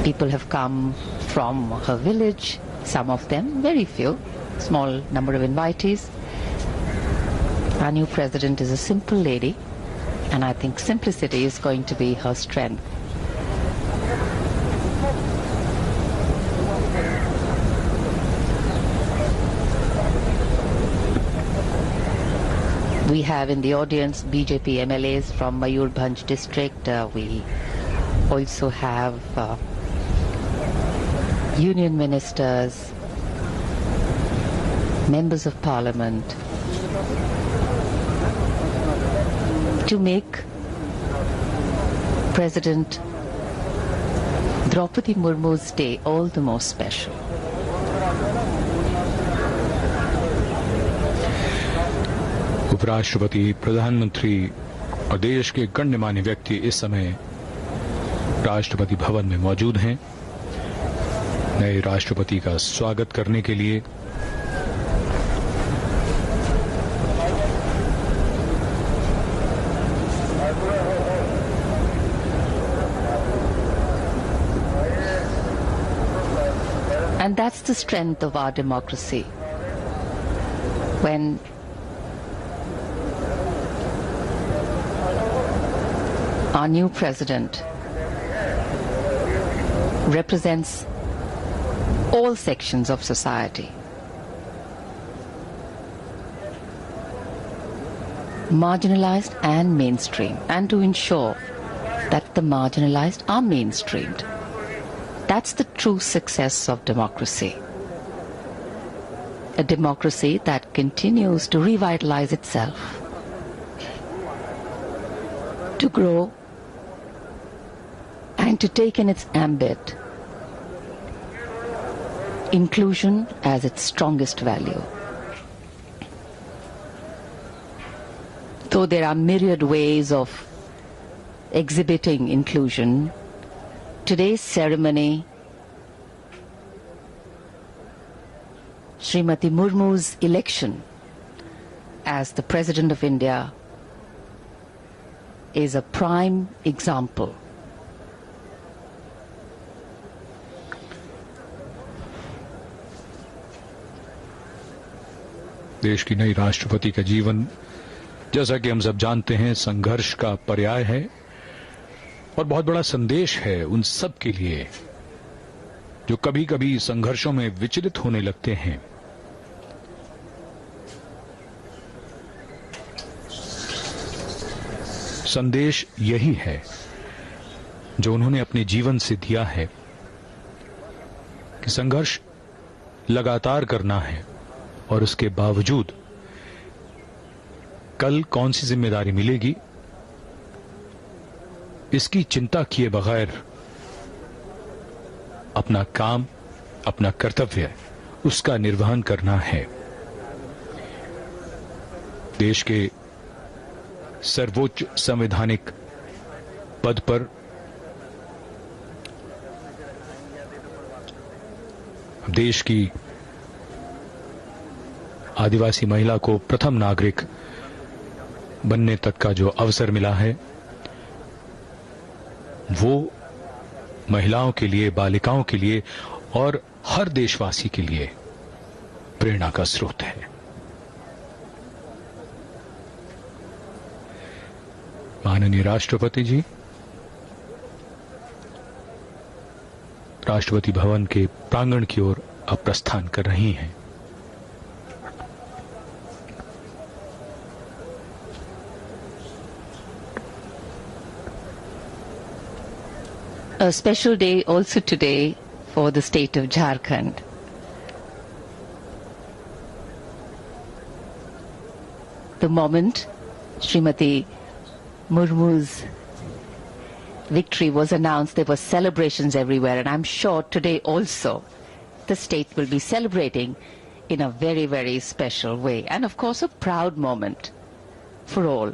People have come from her village, some of them, very few, small number of invitees. Our new president is a simple lady, and I think simplicity is going to be her strength. We have in the audience BJP MLAs from Mayurbhanj district. We also have union ministers, members of parliament, to make President Draupadi Murmu's day all the more special. उपराष्ट्रपति, प्रधानमंत्री और देश के गण्यमान्य व्यक्ति इस समय राष्ट्रपति भवन में मौजूद हैं नए राष्ट्रपति का स्वागत करने के लिए। And that's the strength of our democracy. When our new president represents all sections of society, marginalized and mainstream, and to ensure that the marginalized are mainstreamed. That's the true success of democracy. A democracy that continues to revitalize itself, to grow, and to take in its ambit inclusion as its strongest value. Though there are myriad ways of exhibiting inclusion, today's ceremony, Srimati Murmu's election as the President of India, is a prime example. देश की नई राष्ट्रपति का जीवन, जैसा कि हम सब जानते हैं, संघर्ष का पर्याय है और बहुत बड़ा संदेश है उन सब के लिए जो कभी कभी संघर्षों में विचलित होने लगते हैं। संदेश यही है जो उन्होंने अपने जीवन से दिया है कि संघर्ष लगातार करना है और उसके बावजूद कल कौन सी जिम्मेदारी मिलेगी इसकी चिंता किए बगैर अपना काम, अपना कर्तव्य, उसका निर्वहन करना है। देश के सर्वोच्च संवैधानिक पद पर देश की आदिवासी महिला को प्रथम नागरिक बनने तक का जो अवसर मिला है, वो महिलाओं के लिए, बालिकाओं के लिए और हर देशवासी के लिए प्रेरणा का स्रोत है। माननीय राष्ट्रपति जी राष्ट्रपति भवन के प्रांगण की ओर अब प्रस्थान कर रही हैं। A special day also today for the state of Jharkhand. The moment Srimati Murmu's victory was announced, there were celebrations everywhere, and I'm sure today also the state will be celebrating in a very, very special way, and of course a proud moment for all.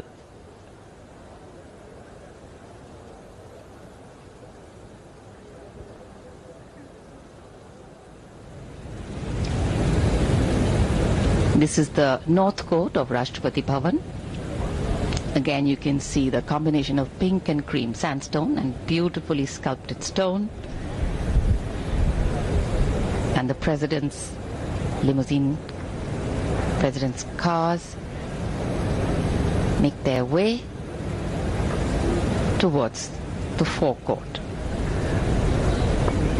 This is the North Court of Rashtrapati Bhavan. Again, you can see the combination of pink and cream sandstone and beautifully sculpted stone. And the President's limousine, President's cars make their way towards the forecourt,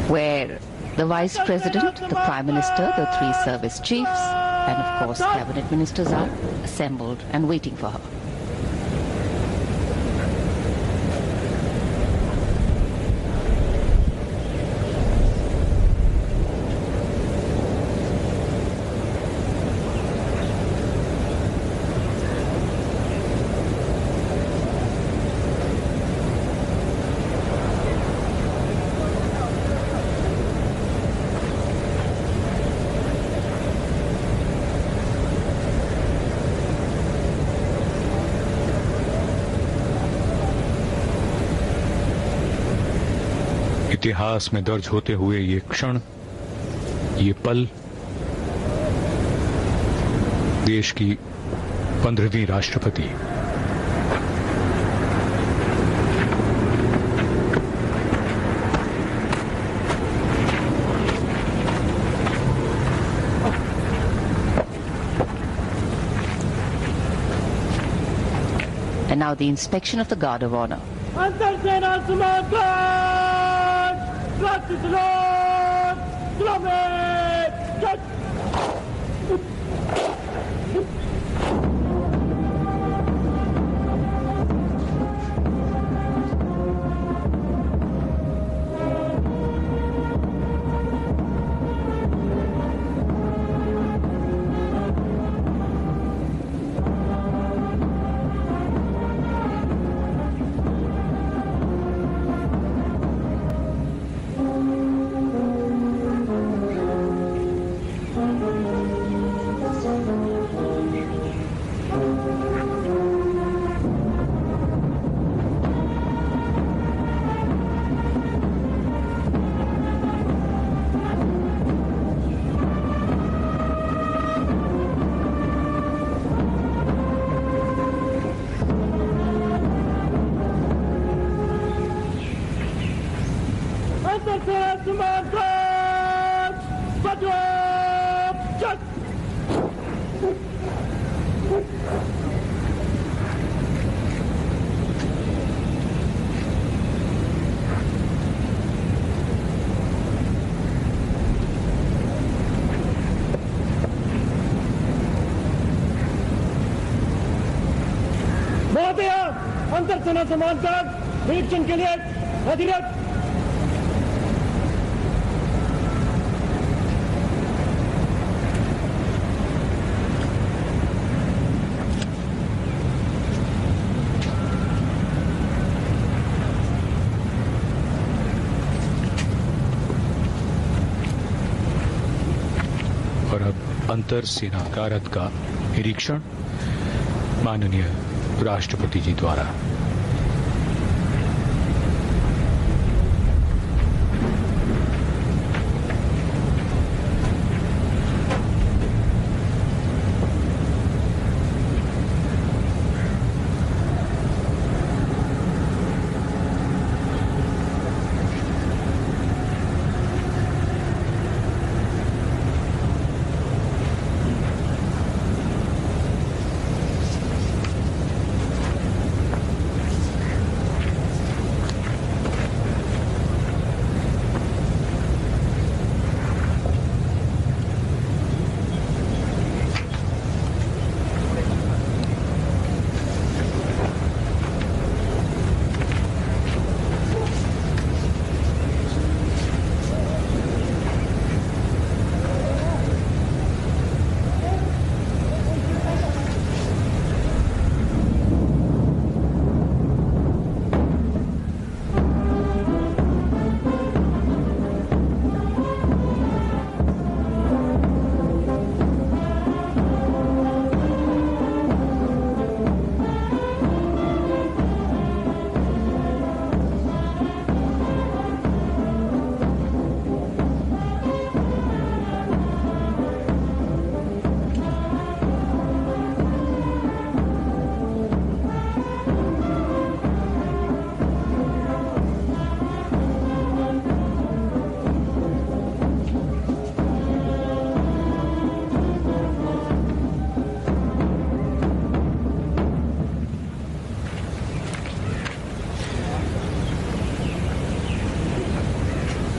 where the Vice President, the Prime Minister, the three service chiefs, and of course cabinet ministers are assembled and waiting for her. इतिहास में दर्ज होते हुए ये क्षण, ये पल देश की 15वीं राष्ट्रपति And now the inspection of the Guard of Honor. अंतर सेना समांतर निरीक्षण के लिए अधिरथ। और अब अंतर सेना कारत का निरीक्षण माननीय राष्ट्रपति जी द्वारा।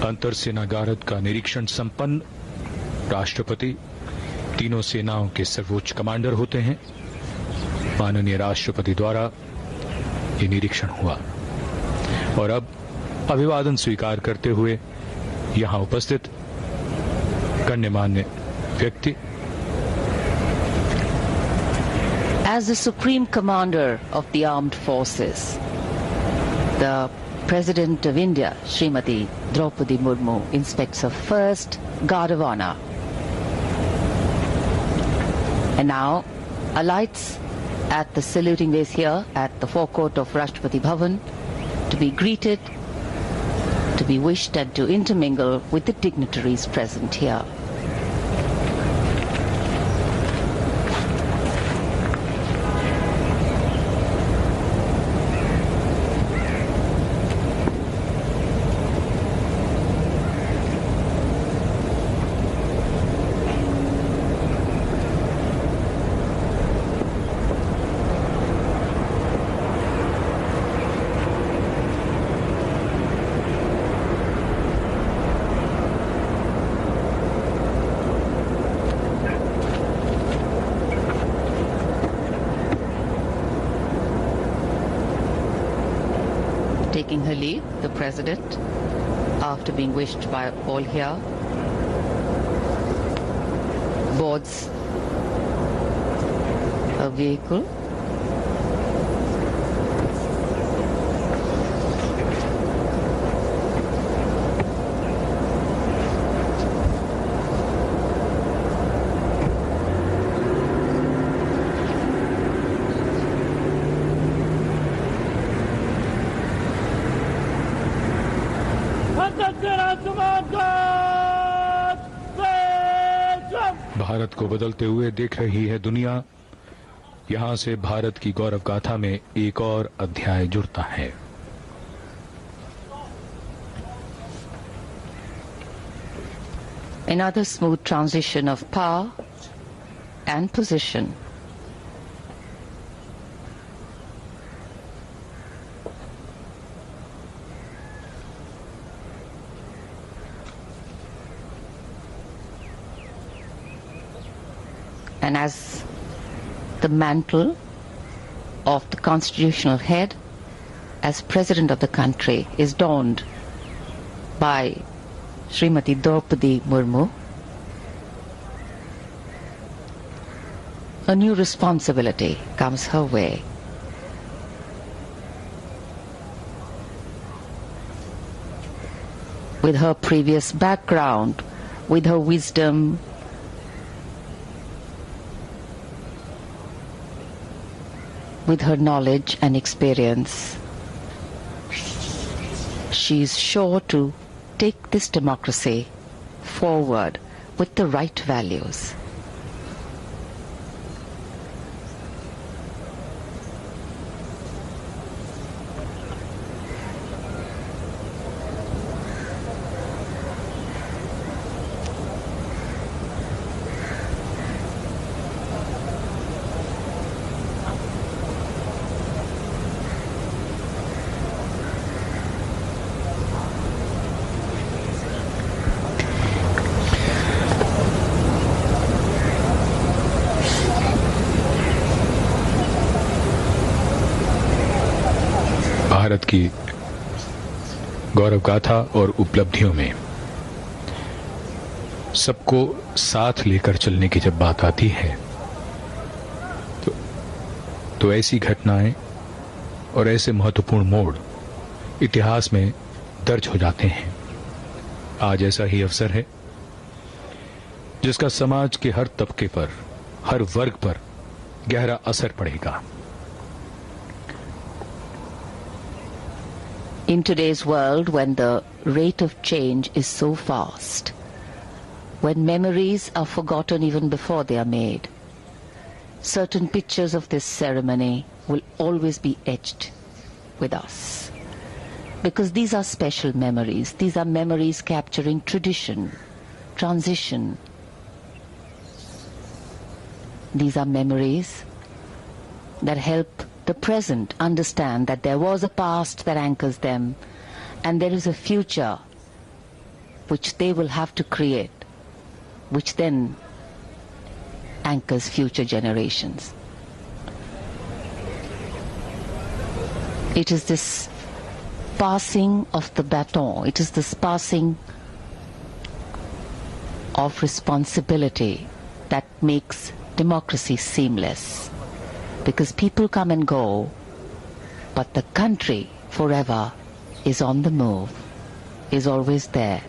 अंतर सेना गारद का निरीक्षण संपन्न राष्ट्रपति तीनों सेनाओं के सर्वोच्च कमांडर होते हैं। माननीय राष्ट्रपति द्वारा ये निरीक्षण हुआ और अब अभिवादन स्वीकार करते हुए यहां उपस्थित गण्यमान्य व्यक्ति As the Supreme Commander of the Armed Forces, the President of India, Srimati Draupadi Murmu, inspects her first Guard of Honor. And now alights at the saluting base here at the forecourt of Rashtrapati Bhavan to be greeted, to be wished and to intermingle with the dignitaries present here. Taking her leave, the President, after being wished by all here, boards a vehicle. Bharat को बदलते हुए देख रही है दुनिया। यहां से भारत की गौरव गाथा में एक और अध्याय जुड़ता है। Another smooth transition of power and position. And as the mantle of the constitutional head as President of the country is donned by Srimati Draupadi Murmu, a new responsibility comes her way. With her previous background, with her wisdom, with her knowledge and experience, she is sure to take this democracy forward with the right values. Bharat की गौरव गाथा और उपलब्धियों में सबको साथ लेकर चलने की जब बात आती है तो ऐसी घटनाएं और ऐसे महत्वपूर्ण मोड़ इतिहास में दर्ज हो जाते हैं। आज ऐसा ही अवसर है जिसका समाज के हर तबके पर, हर वर्ग पर गहरा असर पड़ेगा। In today's world, when the rate of change is so fast, when memories are forgotten even before they are made, certain pictures of this ceremony will always be etched with us. Because these are special memories. These are memories capturing tradition, transition. These are memories that help the present understand that there was a past that anchors them and there is a future which they will have to create, which then anchors future generations. It is this passing of the baton, it is this passing of responsibility that makes democracy seamless. Because people come and go, but the country forever is on the move, is always there,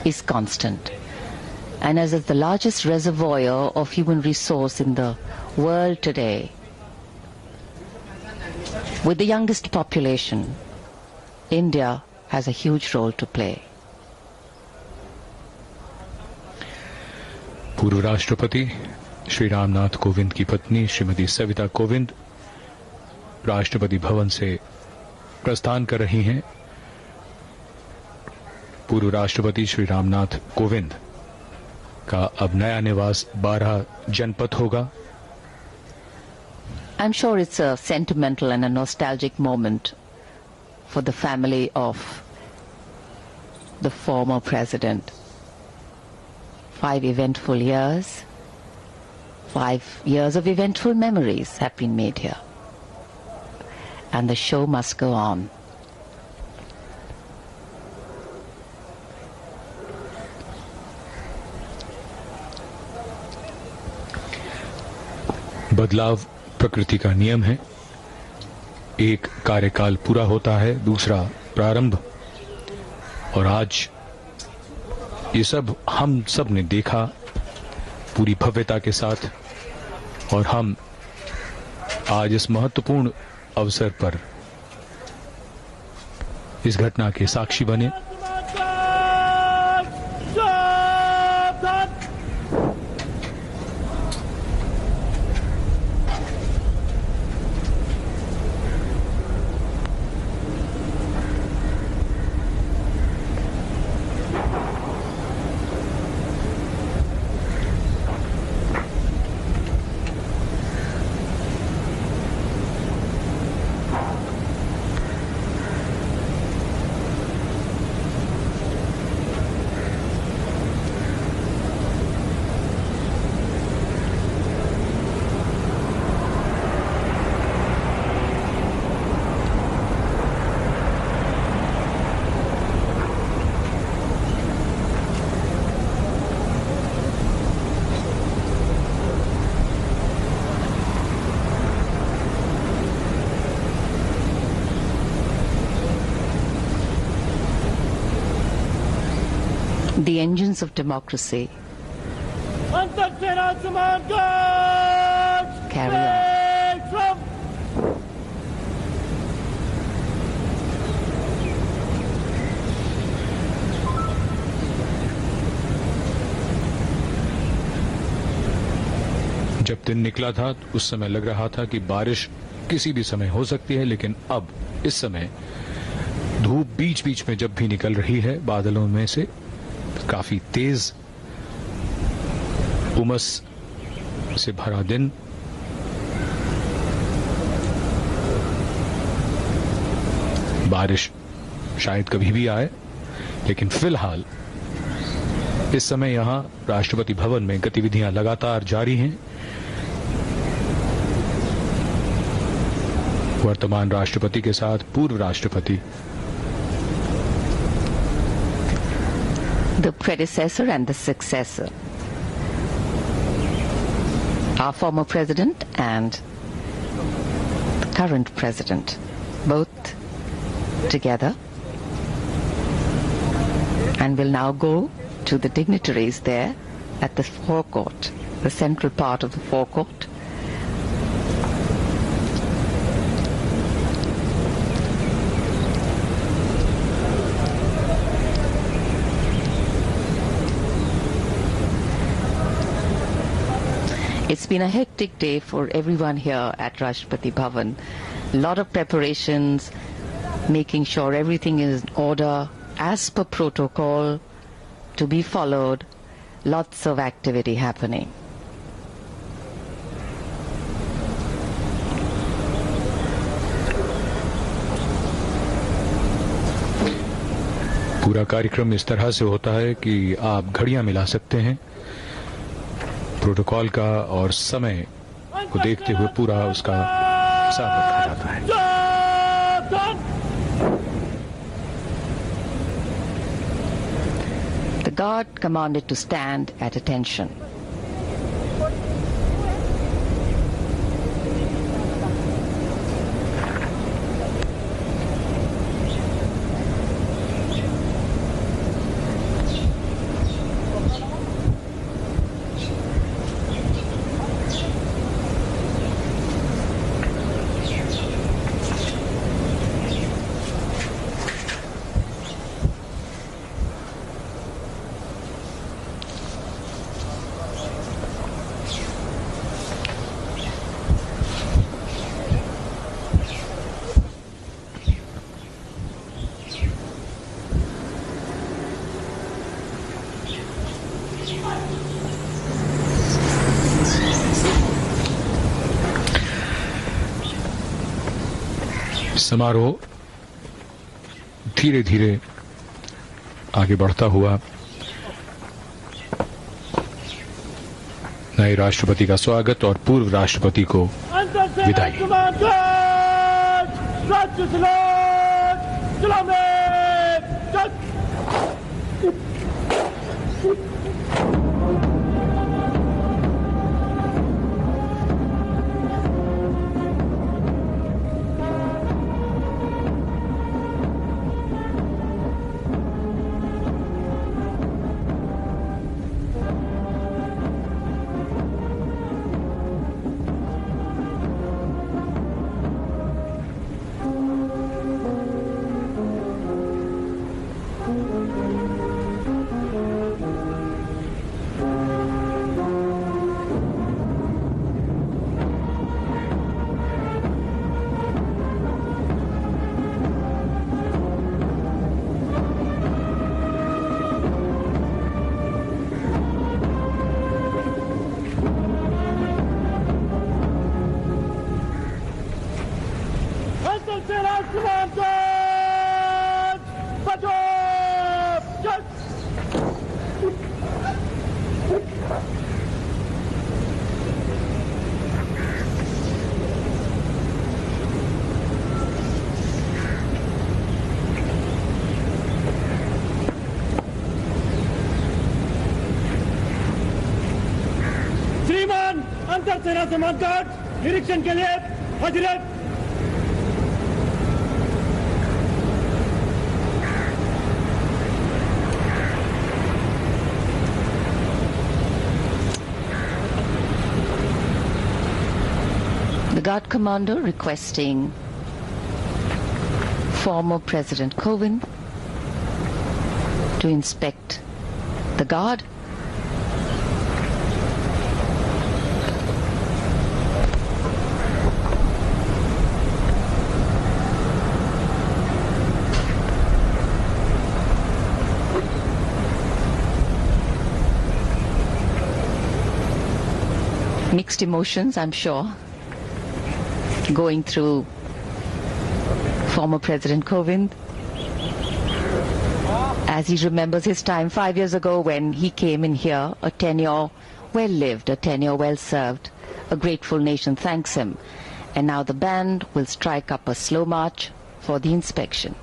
is constant. And as the largest reservoir of human resource in the world today, with the youngest population, India has a huge role to play. पूर्व राष्ट्रपति श्री रामनाथ कोविंद की पत्नी श्रीमती सविता कोविंद राष्ट्रपति भवन से प्रस्थान कर रही हैं। पूर्व राष्ट्रपति श्री रामनाथ कोविंद का अब नया निवास 12 जनपथ होगा। I'm sure it's a sentimental and a nostalgic moment for the family of the former president. 5 eventful years, 5 years of eventful memories have been made here. And the show must go on. बदलाव प्रकृति का नियम है। एक कार्यकाल पूरा होता है, दूसरा प्रारंभ। और आज ये सब हम सब ने देखा पूरी भव्यता के साथ, और हम आज इस महत्वपूर्ण अवसर पर इस घटना के साक्षी बने। The engines of democracy carry on. जब दिन निकला था उस समय लग रहा था कि बारिश किसी भी समय हो सकती है, लेकिन अब इस समय धूप बीच बीच में जब भी निकल रही है बादलों में से, काफी तेज उमस से भरा दिन। बारिश शायद कभी भी आए, लेकिन फिलहाल इस समय यहां राष्ट्रपति भवन में गतिविधियां लगातार जारी हैं। वर्तमान राष्ट्रपति के साथ पूर्व राष्ट्रपति, the predecessor and the successor, our former president and the current president, both together, and will now go to the dignitaries there at the forecourt, the central part of the forecourt. It's been a hectic day for everyone here at Rashtrapati Bhavan. A lot of preparations, making sure everything is in order as per protocol to be followed. Lots of activity happening. पूरा कार्यक्रम इस तरह से होता है कि आप घड़ियां मिला सकते हैं। प्रोटोकॉल का और समय को देखते हुए पूरा उसका हिसाब रखा जाता है। The guard commanded to stand at attention. समारोह धीरे धीरे आगे बढ़ता हुआ नए राष्ट्रपति का स्वागत और पूर्व राष्ट्रपति को विदाई। श्रीमान अंतर सेना समाजघाट निरीक्षण के लिए हजरत। The Guard Commander requesting former President Kovind to inspect the Guard. Mixed emotions, I'm sure, going through former President Kovind as he remembers his time 5 years ago when he came in here, a tenure well lived, a tenure well served. A grateful nation thanks him. And now the band will strike up a slow march for the inspection.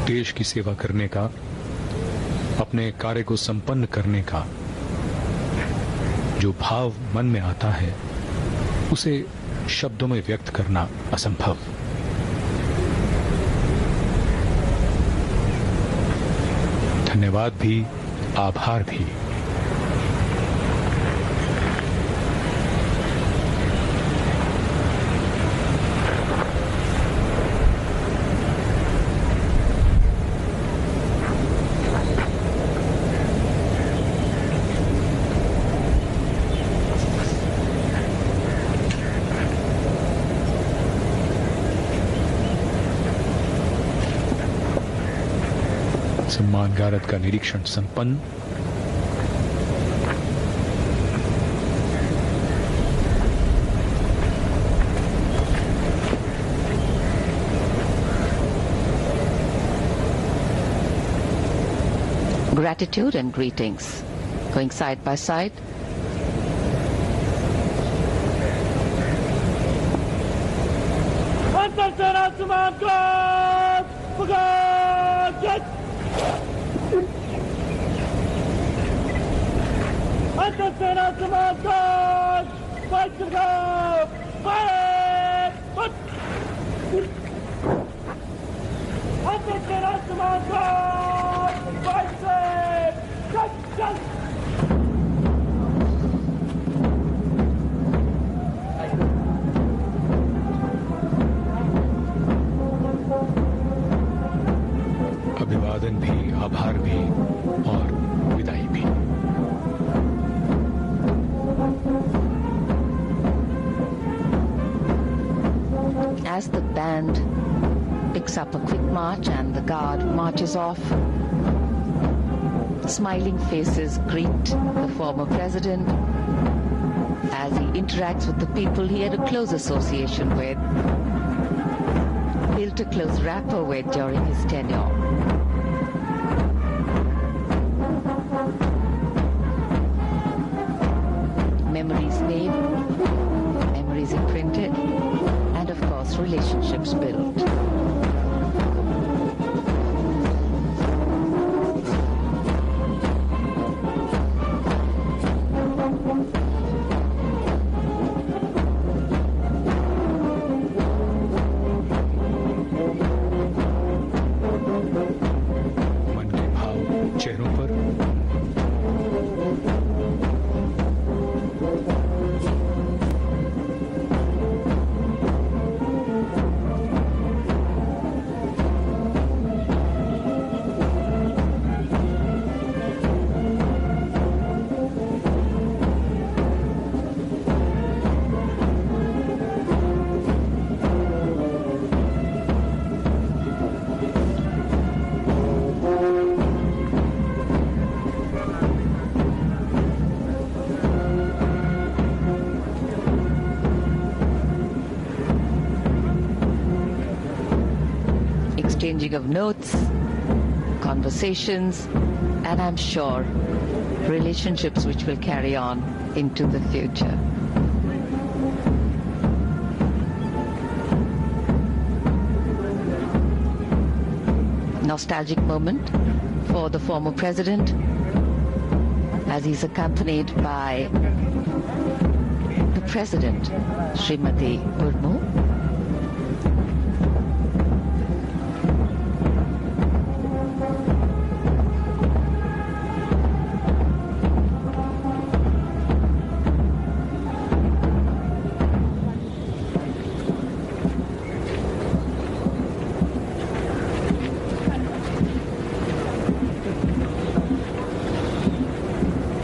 देश की सेवा करने का अपने कार्य को संपन्न करने का जो भाव मन में आता है उसे शब्दों में व्यक्त करना असंभव। धन्यवाद भी, आभार भी। सम्मान गारद का निरीक्षण संपन्न। Gratitude and greetings going side by side. अभिवादन भी, आभार भी और विदाई भी। As the band picks up a quick march and the guard marches off, smiling faces greet the former president as he interacts with the people he had a close association with, built a close rapport with during his tenure. Memories made, memories imprinted, and of course relationships built. मन के भाव चेहरों पर। Exchanging of notes, conversations, and I'm sure relationships which will carry on into the future. Nostalgic moment for the former president as he's accompanied by the president, Srimati Murmu.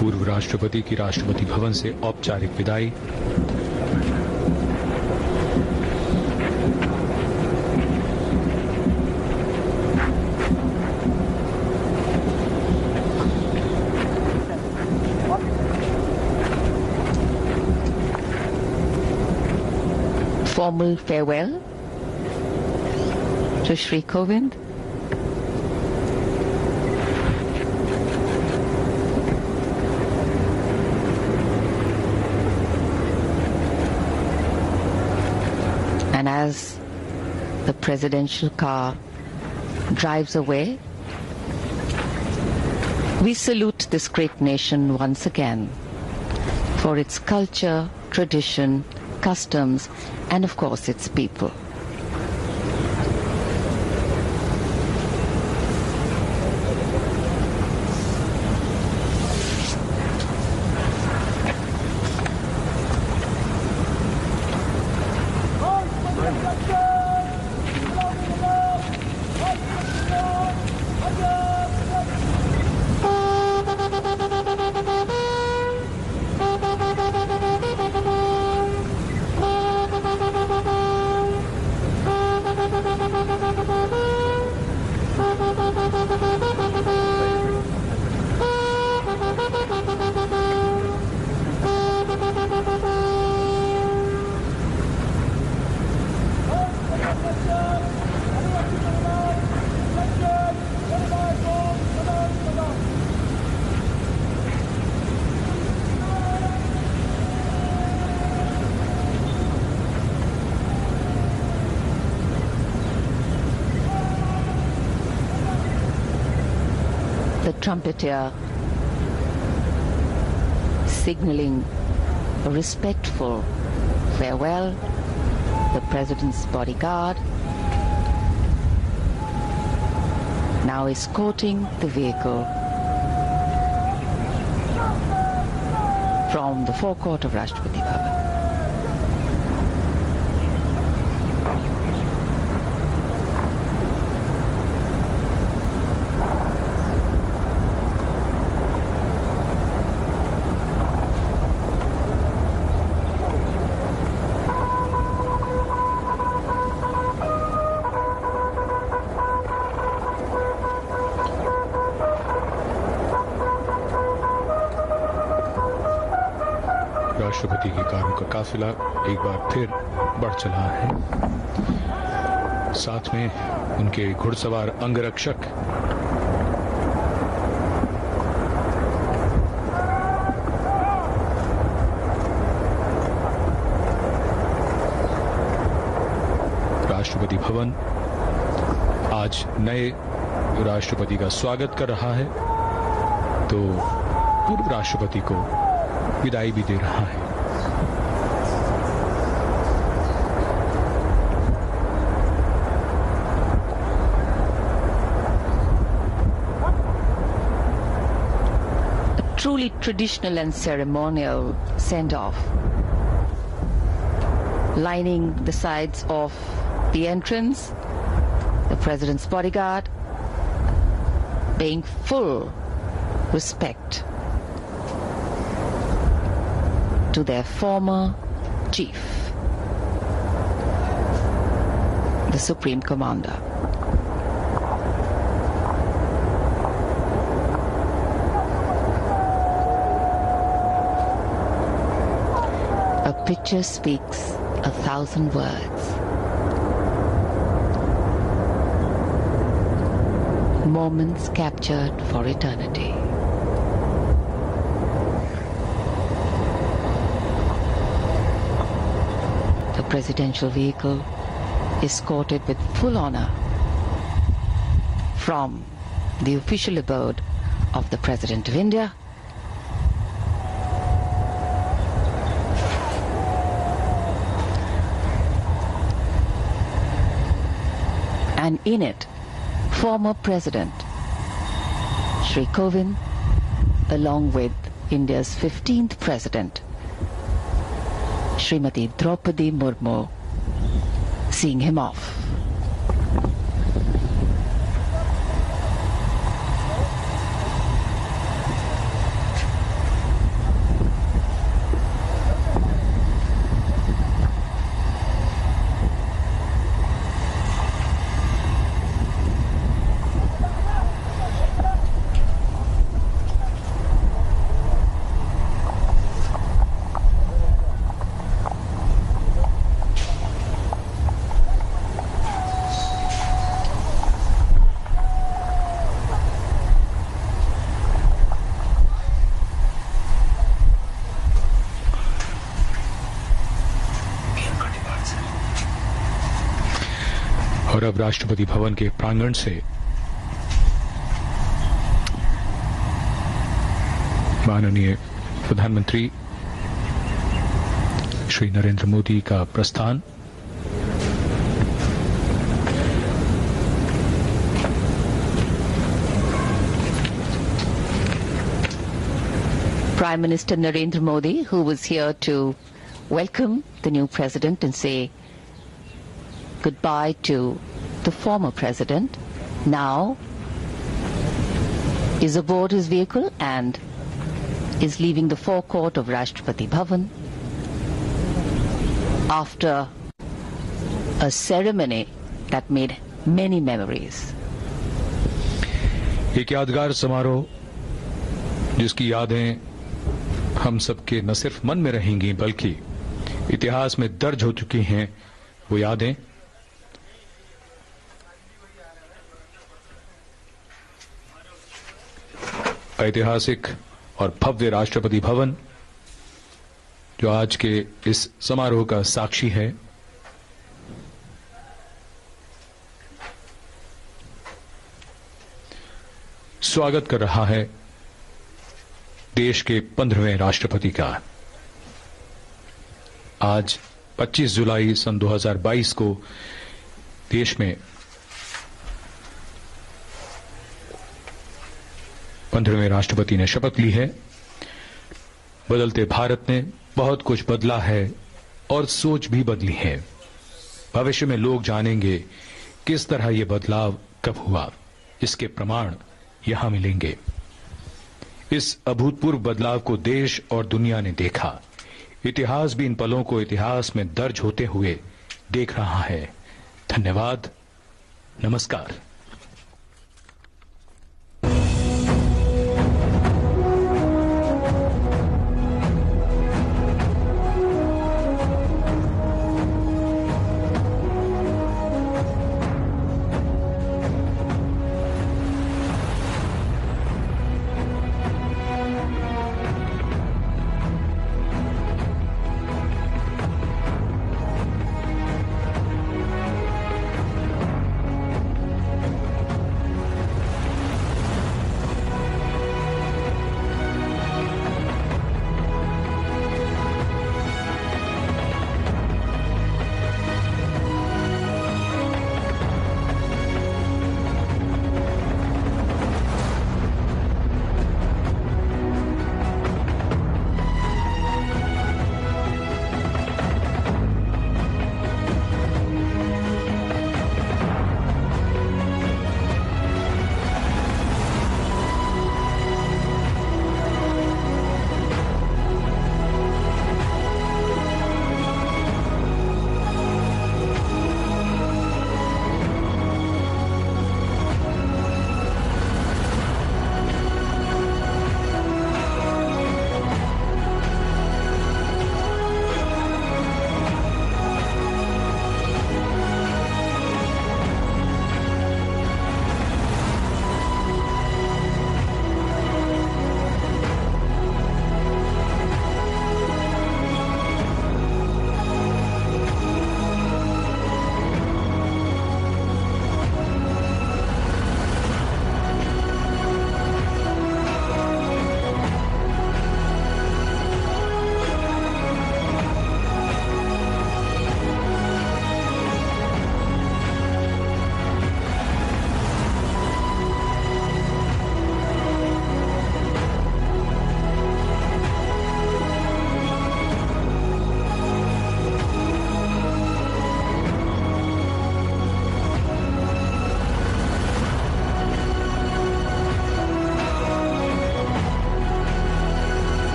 पूर्व राष्ट्रपति की राष्ट्रपति भवन से औपचारिक विदाई। Formal farewell to Shri Kovind. And as the presidential car drives away, We salute this great nation once again for its culture, tradition, customs, and of course its people. The trumpeter signaling a respectful farewell, the President's bodyguard now escorting the vehicle from the forecourt of Rashtrapati Bhavan. राष्ट्रपति की कारों का काफिला एक बार फिर बढ़ चला है, साथ में उनके घुड़सवार अंगरक्षक। राष्ट्रपति भवन आज नए राष्ट्रपति का स्वागत कर रहा है, तो पूर्व राष्ट्रपति को विदाई भी दे रहा है। A truly traditional and ceremonial send-off, lining the sides of the entrance, the President's bodyguard paying full respect to their former chief, the Supreme Commander. A picture speaks 1,000 words. Moments captured for eternity. The presidential vehicle escorted with full honor from the official abode of the President of India, and in it former President Shri Kovind along with India's 15th President Srimati Draupadi Murmu seeing him off. और अब राष्ट्रपति भवन के प्रांगण से माननीय प्रधानमंत्री श्री नरेंद्र मोदी का प्रस्थान। Prime Minister Narendra Modi, who was here to welcome the new president and say goodbye to the former president, now is aboard his vehicle and is leaving the forecourt of Rashtrapati Bhavan after a ceremony that made many memories. एक यादगार समारोह जिसकी यादें हम सबके न सिर्फ मन में रहेंगी बल्कि इतिहास में दर्ज हो चुकी हैं। वो यादें ऐतिहासिक और भव्य राष्ट्रपति भवन जो आज के इस समारोह का साक्षी है। स्वागत कर रहा है देश के 15वें राष्ट्रपति का। आज 25 जुलाई सन 2022 को देश में 15वें राष्ट्रपति ने शपथ ली है। बदलते भारत ने बहुत कुछ बदला है और सोच भी बदली है। भविष्य में लोग जानेंगे किस तरह यह बदलाव कब हुआ, इसके प्रमाण यहां मिलेंगे। इस अभूतपूर्व बदलाव को देश और दुनिया ने देखा। इतिहास भी इन पलों को इतिहास में दर्ज होते हुए देख रहा है। धन्यवाद, नमस्कार।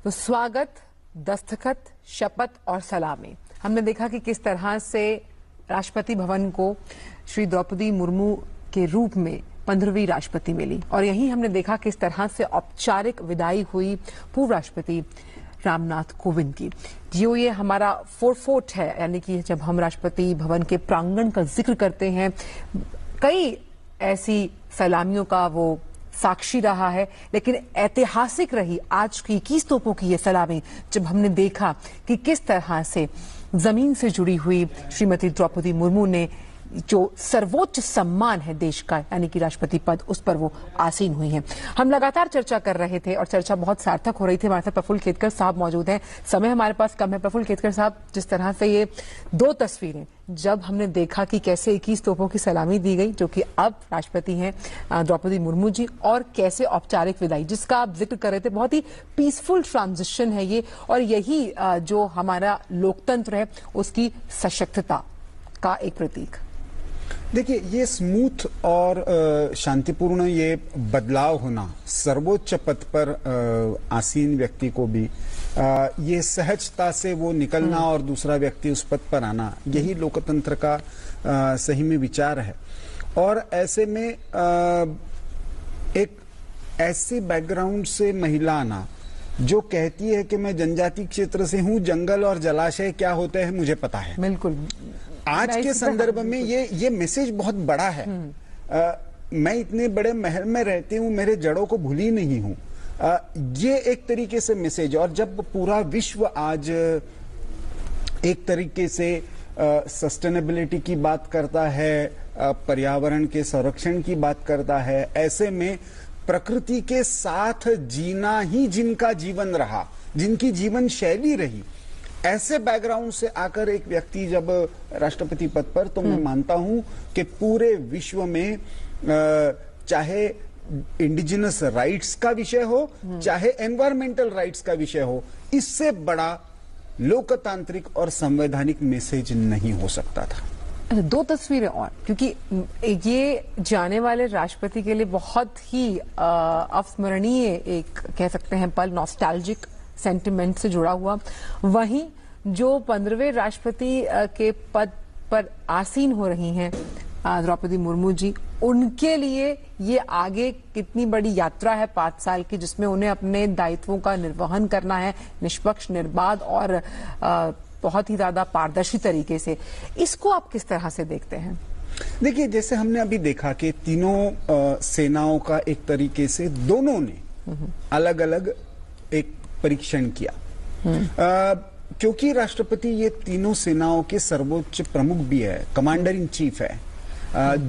तो स्वागत, दस्तखत, शपथ और सलामी, हमने देखा कि किस तरह से राष्ट्रपति भवन को श्री द्रौपदी मुर्मू के रूप में 15वीं राष्ट्रपति मिली और यही हमने देखा किस तरह से औपचारिक विदाई हुई पूर्व राष्ट्रपति रामनाथ कोविंद की। जो ये हमारा फोर्ट है, यानी कि जब हम राष्ट्रपति भवन के प्रांगण का जिक्र करते हैं, कई ऐसी सलामियों का वो साक्षी रहा है, लेकिन ऐतिहासिक रही आज की 21 तोपों की ये सलामी, जब हमने देखा कि किस तरह से जमीन से जुड़ी हुई श्रीमती द्रौपदी मुर्मू ने जो सर्वोच्च सम्मान है देश का, यानी कि राष्ट्रपति पद, उस पर वो आसीन हुई हैं। हम लगातार चर्चा कर रहे थे और चर्चा बहुत सार्थक हो रही थी। हमारे साथ प्रफुल्ल केतकर साहब मौजूद हैं। समय हमारे पास कम है। प्रफुल्ल केतकर साहब, जिस तरह से ये दो तस्वीरें जब हमने देखा कि कैसे 21 तोपों की सलामी दी गई, जो कि अब राष्ट्रपति हैं द्रौपदी मुर्मू जी, और कैसे औपचारिक विदाई, जिसका आप जिक्र कर रहे थे, बहुत ही पीसफुल ट्रांजिशन है ये, और यही जो हमारा लोकतंत्र है उसकी सशक्तता का एक प्रतीक। देखिए, ये स्मूथ और शांतिपूर्ण ये बदलाव होना, सर्वोच्च पद पर आसीन व्यक्ति को भी ये सहजता से वो निकलना और दूसरा व्यक्ति उस पद पर आना, यही लोकतंत्र का सही में विचार है। और ऐसे में एक ऐसे बैकग्राउंड से महिला आना जो कहती है कि मैं जनजाति क्षेत्र से हूँ, जंगल और जलाशय क्या होते हैं मुझे पता है। बिल्कुल, आज के संदर्भ में ये मैसेज बहुत बड़ा है। मैं इतने बड़े महल में रहती हूँ, मेरे जड़ों को भूली नहीं हूँ, ये एक तरीके से मैसेज। और जब पूरा विश्व आज एक तरीके से सस्टेनेबिलिटी की बात करता है, पर्यावरण के संरक्षण की बात करता है, ऐसे में प्रकृति के साथ जीना ही जिनका जीवन रहा, जिनकी जीवन शैली रही, ऐसे बैकग्राउंड से आकर एक व्यक्ति जब राष्ट्रपति पद पर, तो मैं मानता हूं कि पूरे विश्व में चाहे इंडिजिनस राइट्स का विषय हो, चाहे एनवायरमेंटल राइट्स का विषय हो, इससे बड़ा लोकतांत्रिक और संवैधानिक मैसेज नहीं हो सकता था। दो तस्वीरें और, क्योंकि ये जाने वाले राष्ट्रपति के लिए बहुत ही अविस्मरणीय एक कह सकते हैं पल, नॉस्टैल्जिक सेंटिमेंट से जुड़ा हुआ। वहीं जो 15वें राष्ट्रपति के पद पर आसीन हो रही हैं द्रौपदी मुर्मू जी, उनके लिए ये आगे कितनी बड़ी यात्रा है 5 साल की, जिसमें उन्हें अपने दायित्वों का निर्वहन करना है निष्पक्ष, निर्बाध और बहुत ही ज्यादा पारदर्शी तरीके से। इसको आप किस तरह से देखते हैं? देखिए, जैसे हमने अभी देखा कि तीनों सेनाओं का एक तरीके से दोनों ने अलग अलग एक परीक्षण किया, क्योंकि राष्ट्रपति ये तीनों सेनाओं के सर्वोच्च प्रमुख भी है, कमांडर इन चीफ है।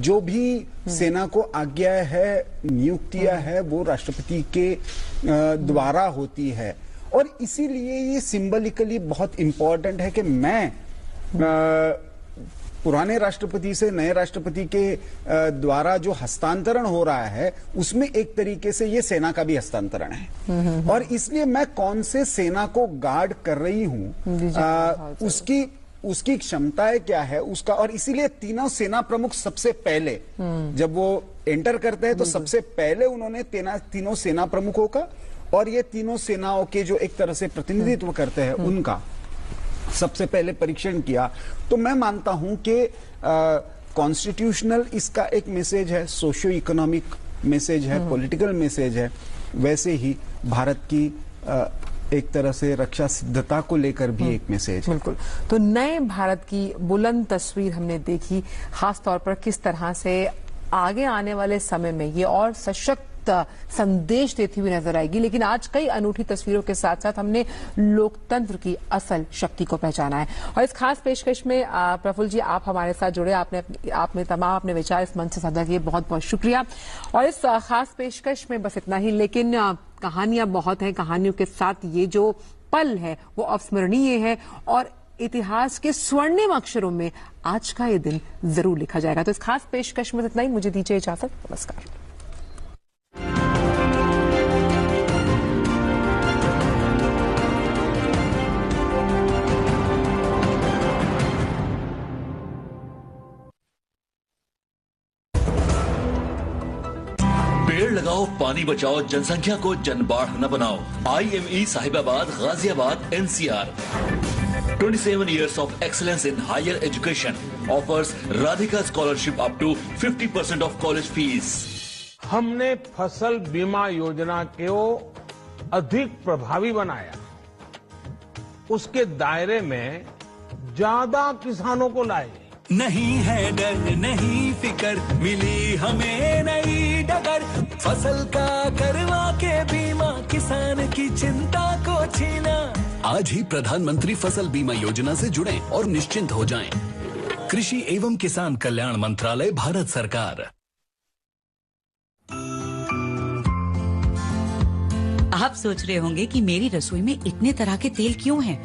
जो भी सेना को आज्ञा है, नियुक्तियां है, वो राष्ट्रपति के द्वारा होती है। और इसीलिए ये सिंबलिकली बहुत इंपॉर्टेंट है कि मैं पुराने राष्ट्रपति से नए राष्ट्रपति के द्वारा जो हस्तांतरण हो रहा है, उसमें एक तरीके से ये सेना का भी हस्तांतरण है। और इसलिए मैं कौन से सेना को गार्ड कर रही हूं, उसकी क्षमताएं क्या है उसका। और इसीलिए तीनों सेना प्रमुख सबसे पहले जब वो एंटर करते हैं, तो सबसे पहले उन्होंने तीनों सेना प्रमुखों का और ये तीनों सेनाओं के जो एक तरह से प्रतिनिधित्व करते हैं उनका सबसे पहले परीक्षण किया। तो मैं मानता हूं कि कॉन्स्टिट्यूशनल इसका एक मैसेज है, सोशियो इकोनॉमिक मैसेज है, पॉलिटिकल मैसेज है। वैसे ही भारत की एक तरह से रक्षा सिद्धता को लेकर भी एक मैसेज। बिल्कुल। तो नए भारत की बुलंद तस्वीर हमने देखी, खास तौर पर किस तरह से आगे आने वाले समय में ये और सशक्त संदेश देती हुई नजर आएगी। लेकिन आज कई अनूठी तस्वीरों के साथ साथ हमने लोकतंत्र की असल शक्ति को पहचाना है। और इस खास पेशकश में प्रफुल्ल जी, आप हमारे साथ जुड़े, आपने तमाम अपने विचार इस मंच से साझा किए, बहुत बहुत शुक्रिया। और इस खास पेशकश में बस इतना ही, लेकिन कहानियां बहुत हैं। कहानियों के साथ ये जो पल है वो अविस्मरणीय है और इतिहास के स्वर्णिम अक्षरों में आज का ये दिन जरूर लिखा जाएगा। तो इस खास पेशकश में इतना ही, मुझे दीजिए इजाजत, नमस्कार। पेड़ लगाओ, पानी बचाओ, जनसंख्या को जनबाढ़ न बनाओ। IME Sahibabad, Ghaziabad, NCR। 27 years of excellence in higher education offers Radhika scholarship up to 50% of college fees. हमने फसल बीमा योजना को अधिक प्रभावी बनाया, उसके दायरे में ज्यादा किसानों को लाए। नहीं है डर, नहीं फिकर, मिली हमें नई डगर। फसल का करवा के बीमा, किसान की चिंता को छीना। आज ही प्रधानमंत्री फसल बीमा योजना से जुड़ें और निश्चिंत हो जाएं। कृषि एवं किसान कल्याण मंत्रालय, भारत सरकार। आप सोच रहे होंगे कि मेरी रसोई में इतने तरह के तेल क्यों हैं?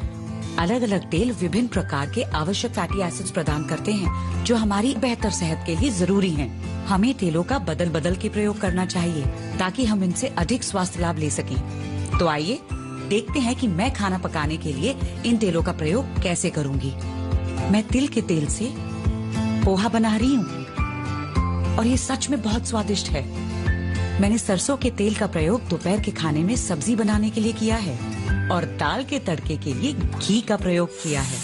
अलग अलग तेल विभिन्न प्रकार के आवश्यक फैटी एसिड्स प्रदान करते हैं, जो हमारी बेहतर सेहत के लिए जरूरी हैं। हमें तेलों का बदल बदल के प्रयोग करना चाहिए, ताकि हम इनसे अधिक स्वास्थ्य लाभ ले सकें। तो आइए देखते हैं कि मैं खाना पकाने के लिए इन तेलों का प्रयोग कैसे करूंगी। मैं तिल के तेल से पोहा बना रही हूँ और ये सच में बहुत स्वादिष्ट है। मैंने सरसों के तेल का प्रयोग दोपहर के खाने में सब्जी बनाने के लिए किया है और दाल के तड़के के लिए घी का प्रयोग किया है।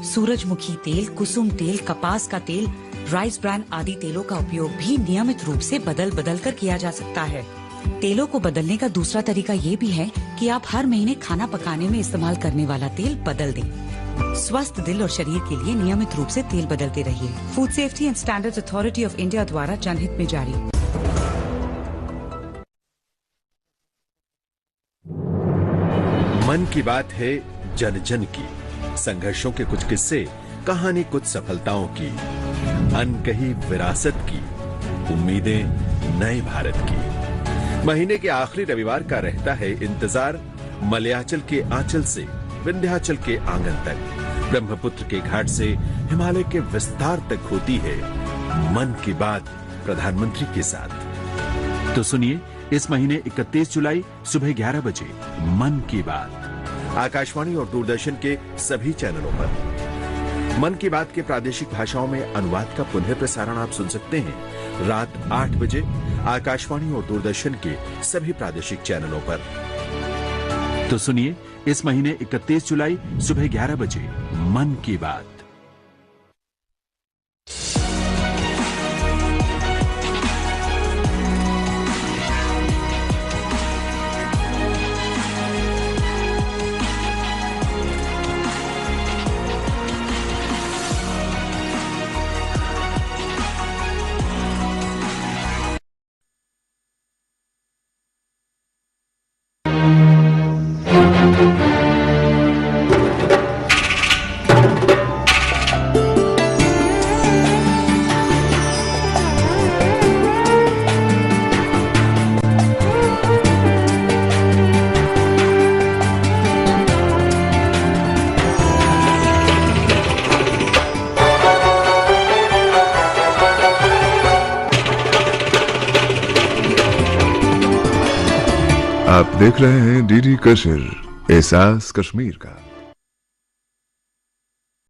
सूरजमुखी तेल, कुसुम तेल, कपास का तेल, राइस ब्रान आदि तेलों का उपयोग भी नियमित रूप से बदल बदल कर किया जा सकता है। तेलों को बदलने का दूसरा तरीका ये भी है कि आप हर महीने खाना पकाने में इस्तेमाल करने वाला तेल बदल दें। स्वस्थ दिल और शरीर के लिए नियमित रूप से तेल बदलते रहिए। Food safety and standards authority of India द्वारा जनहित में जारी। मन की बात है जन जन की, संघर्षों के कुछ किस्से, कहानी कुछ सफलताओं की, अनकही विरासत की, उम्मीदें नए भारत की। महीने के आखिरी रविवार का रहता है इंतजार मलयाचल के आंचल से विंध्याचल के आंगन तक, ब्रह्मपुत्र के घाट से हिमालय के विस्तार तक होती है मन की बात प्रधानमंत्री के साथ। तो सुनिए इस महीने 31 जुलाई सुबह 11 बजे मन की बात आकाशवाणी और दूरदर्शन के सभी चैनलों पर। मन की बात के प्रादेशिक भाषाओं में अनुवाद का पुनः प्रसारण आप सुन सकते हैं रात 8 बजे आकाशवाणी और दूरदर्शन के सभी प्रादेशिक चैनलों पर। तो सुनिए इस महीने 31 जुलाई सुबह 11 बजे मन की बात। आप देख रहे हैं डीडी कश्मीर, एहसास कश्मीर का।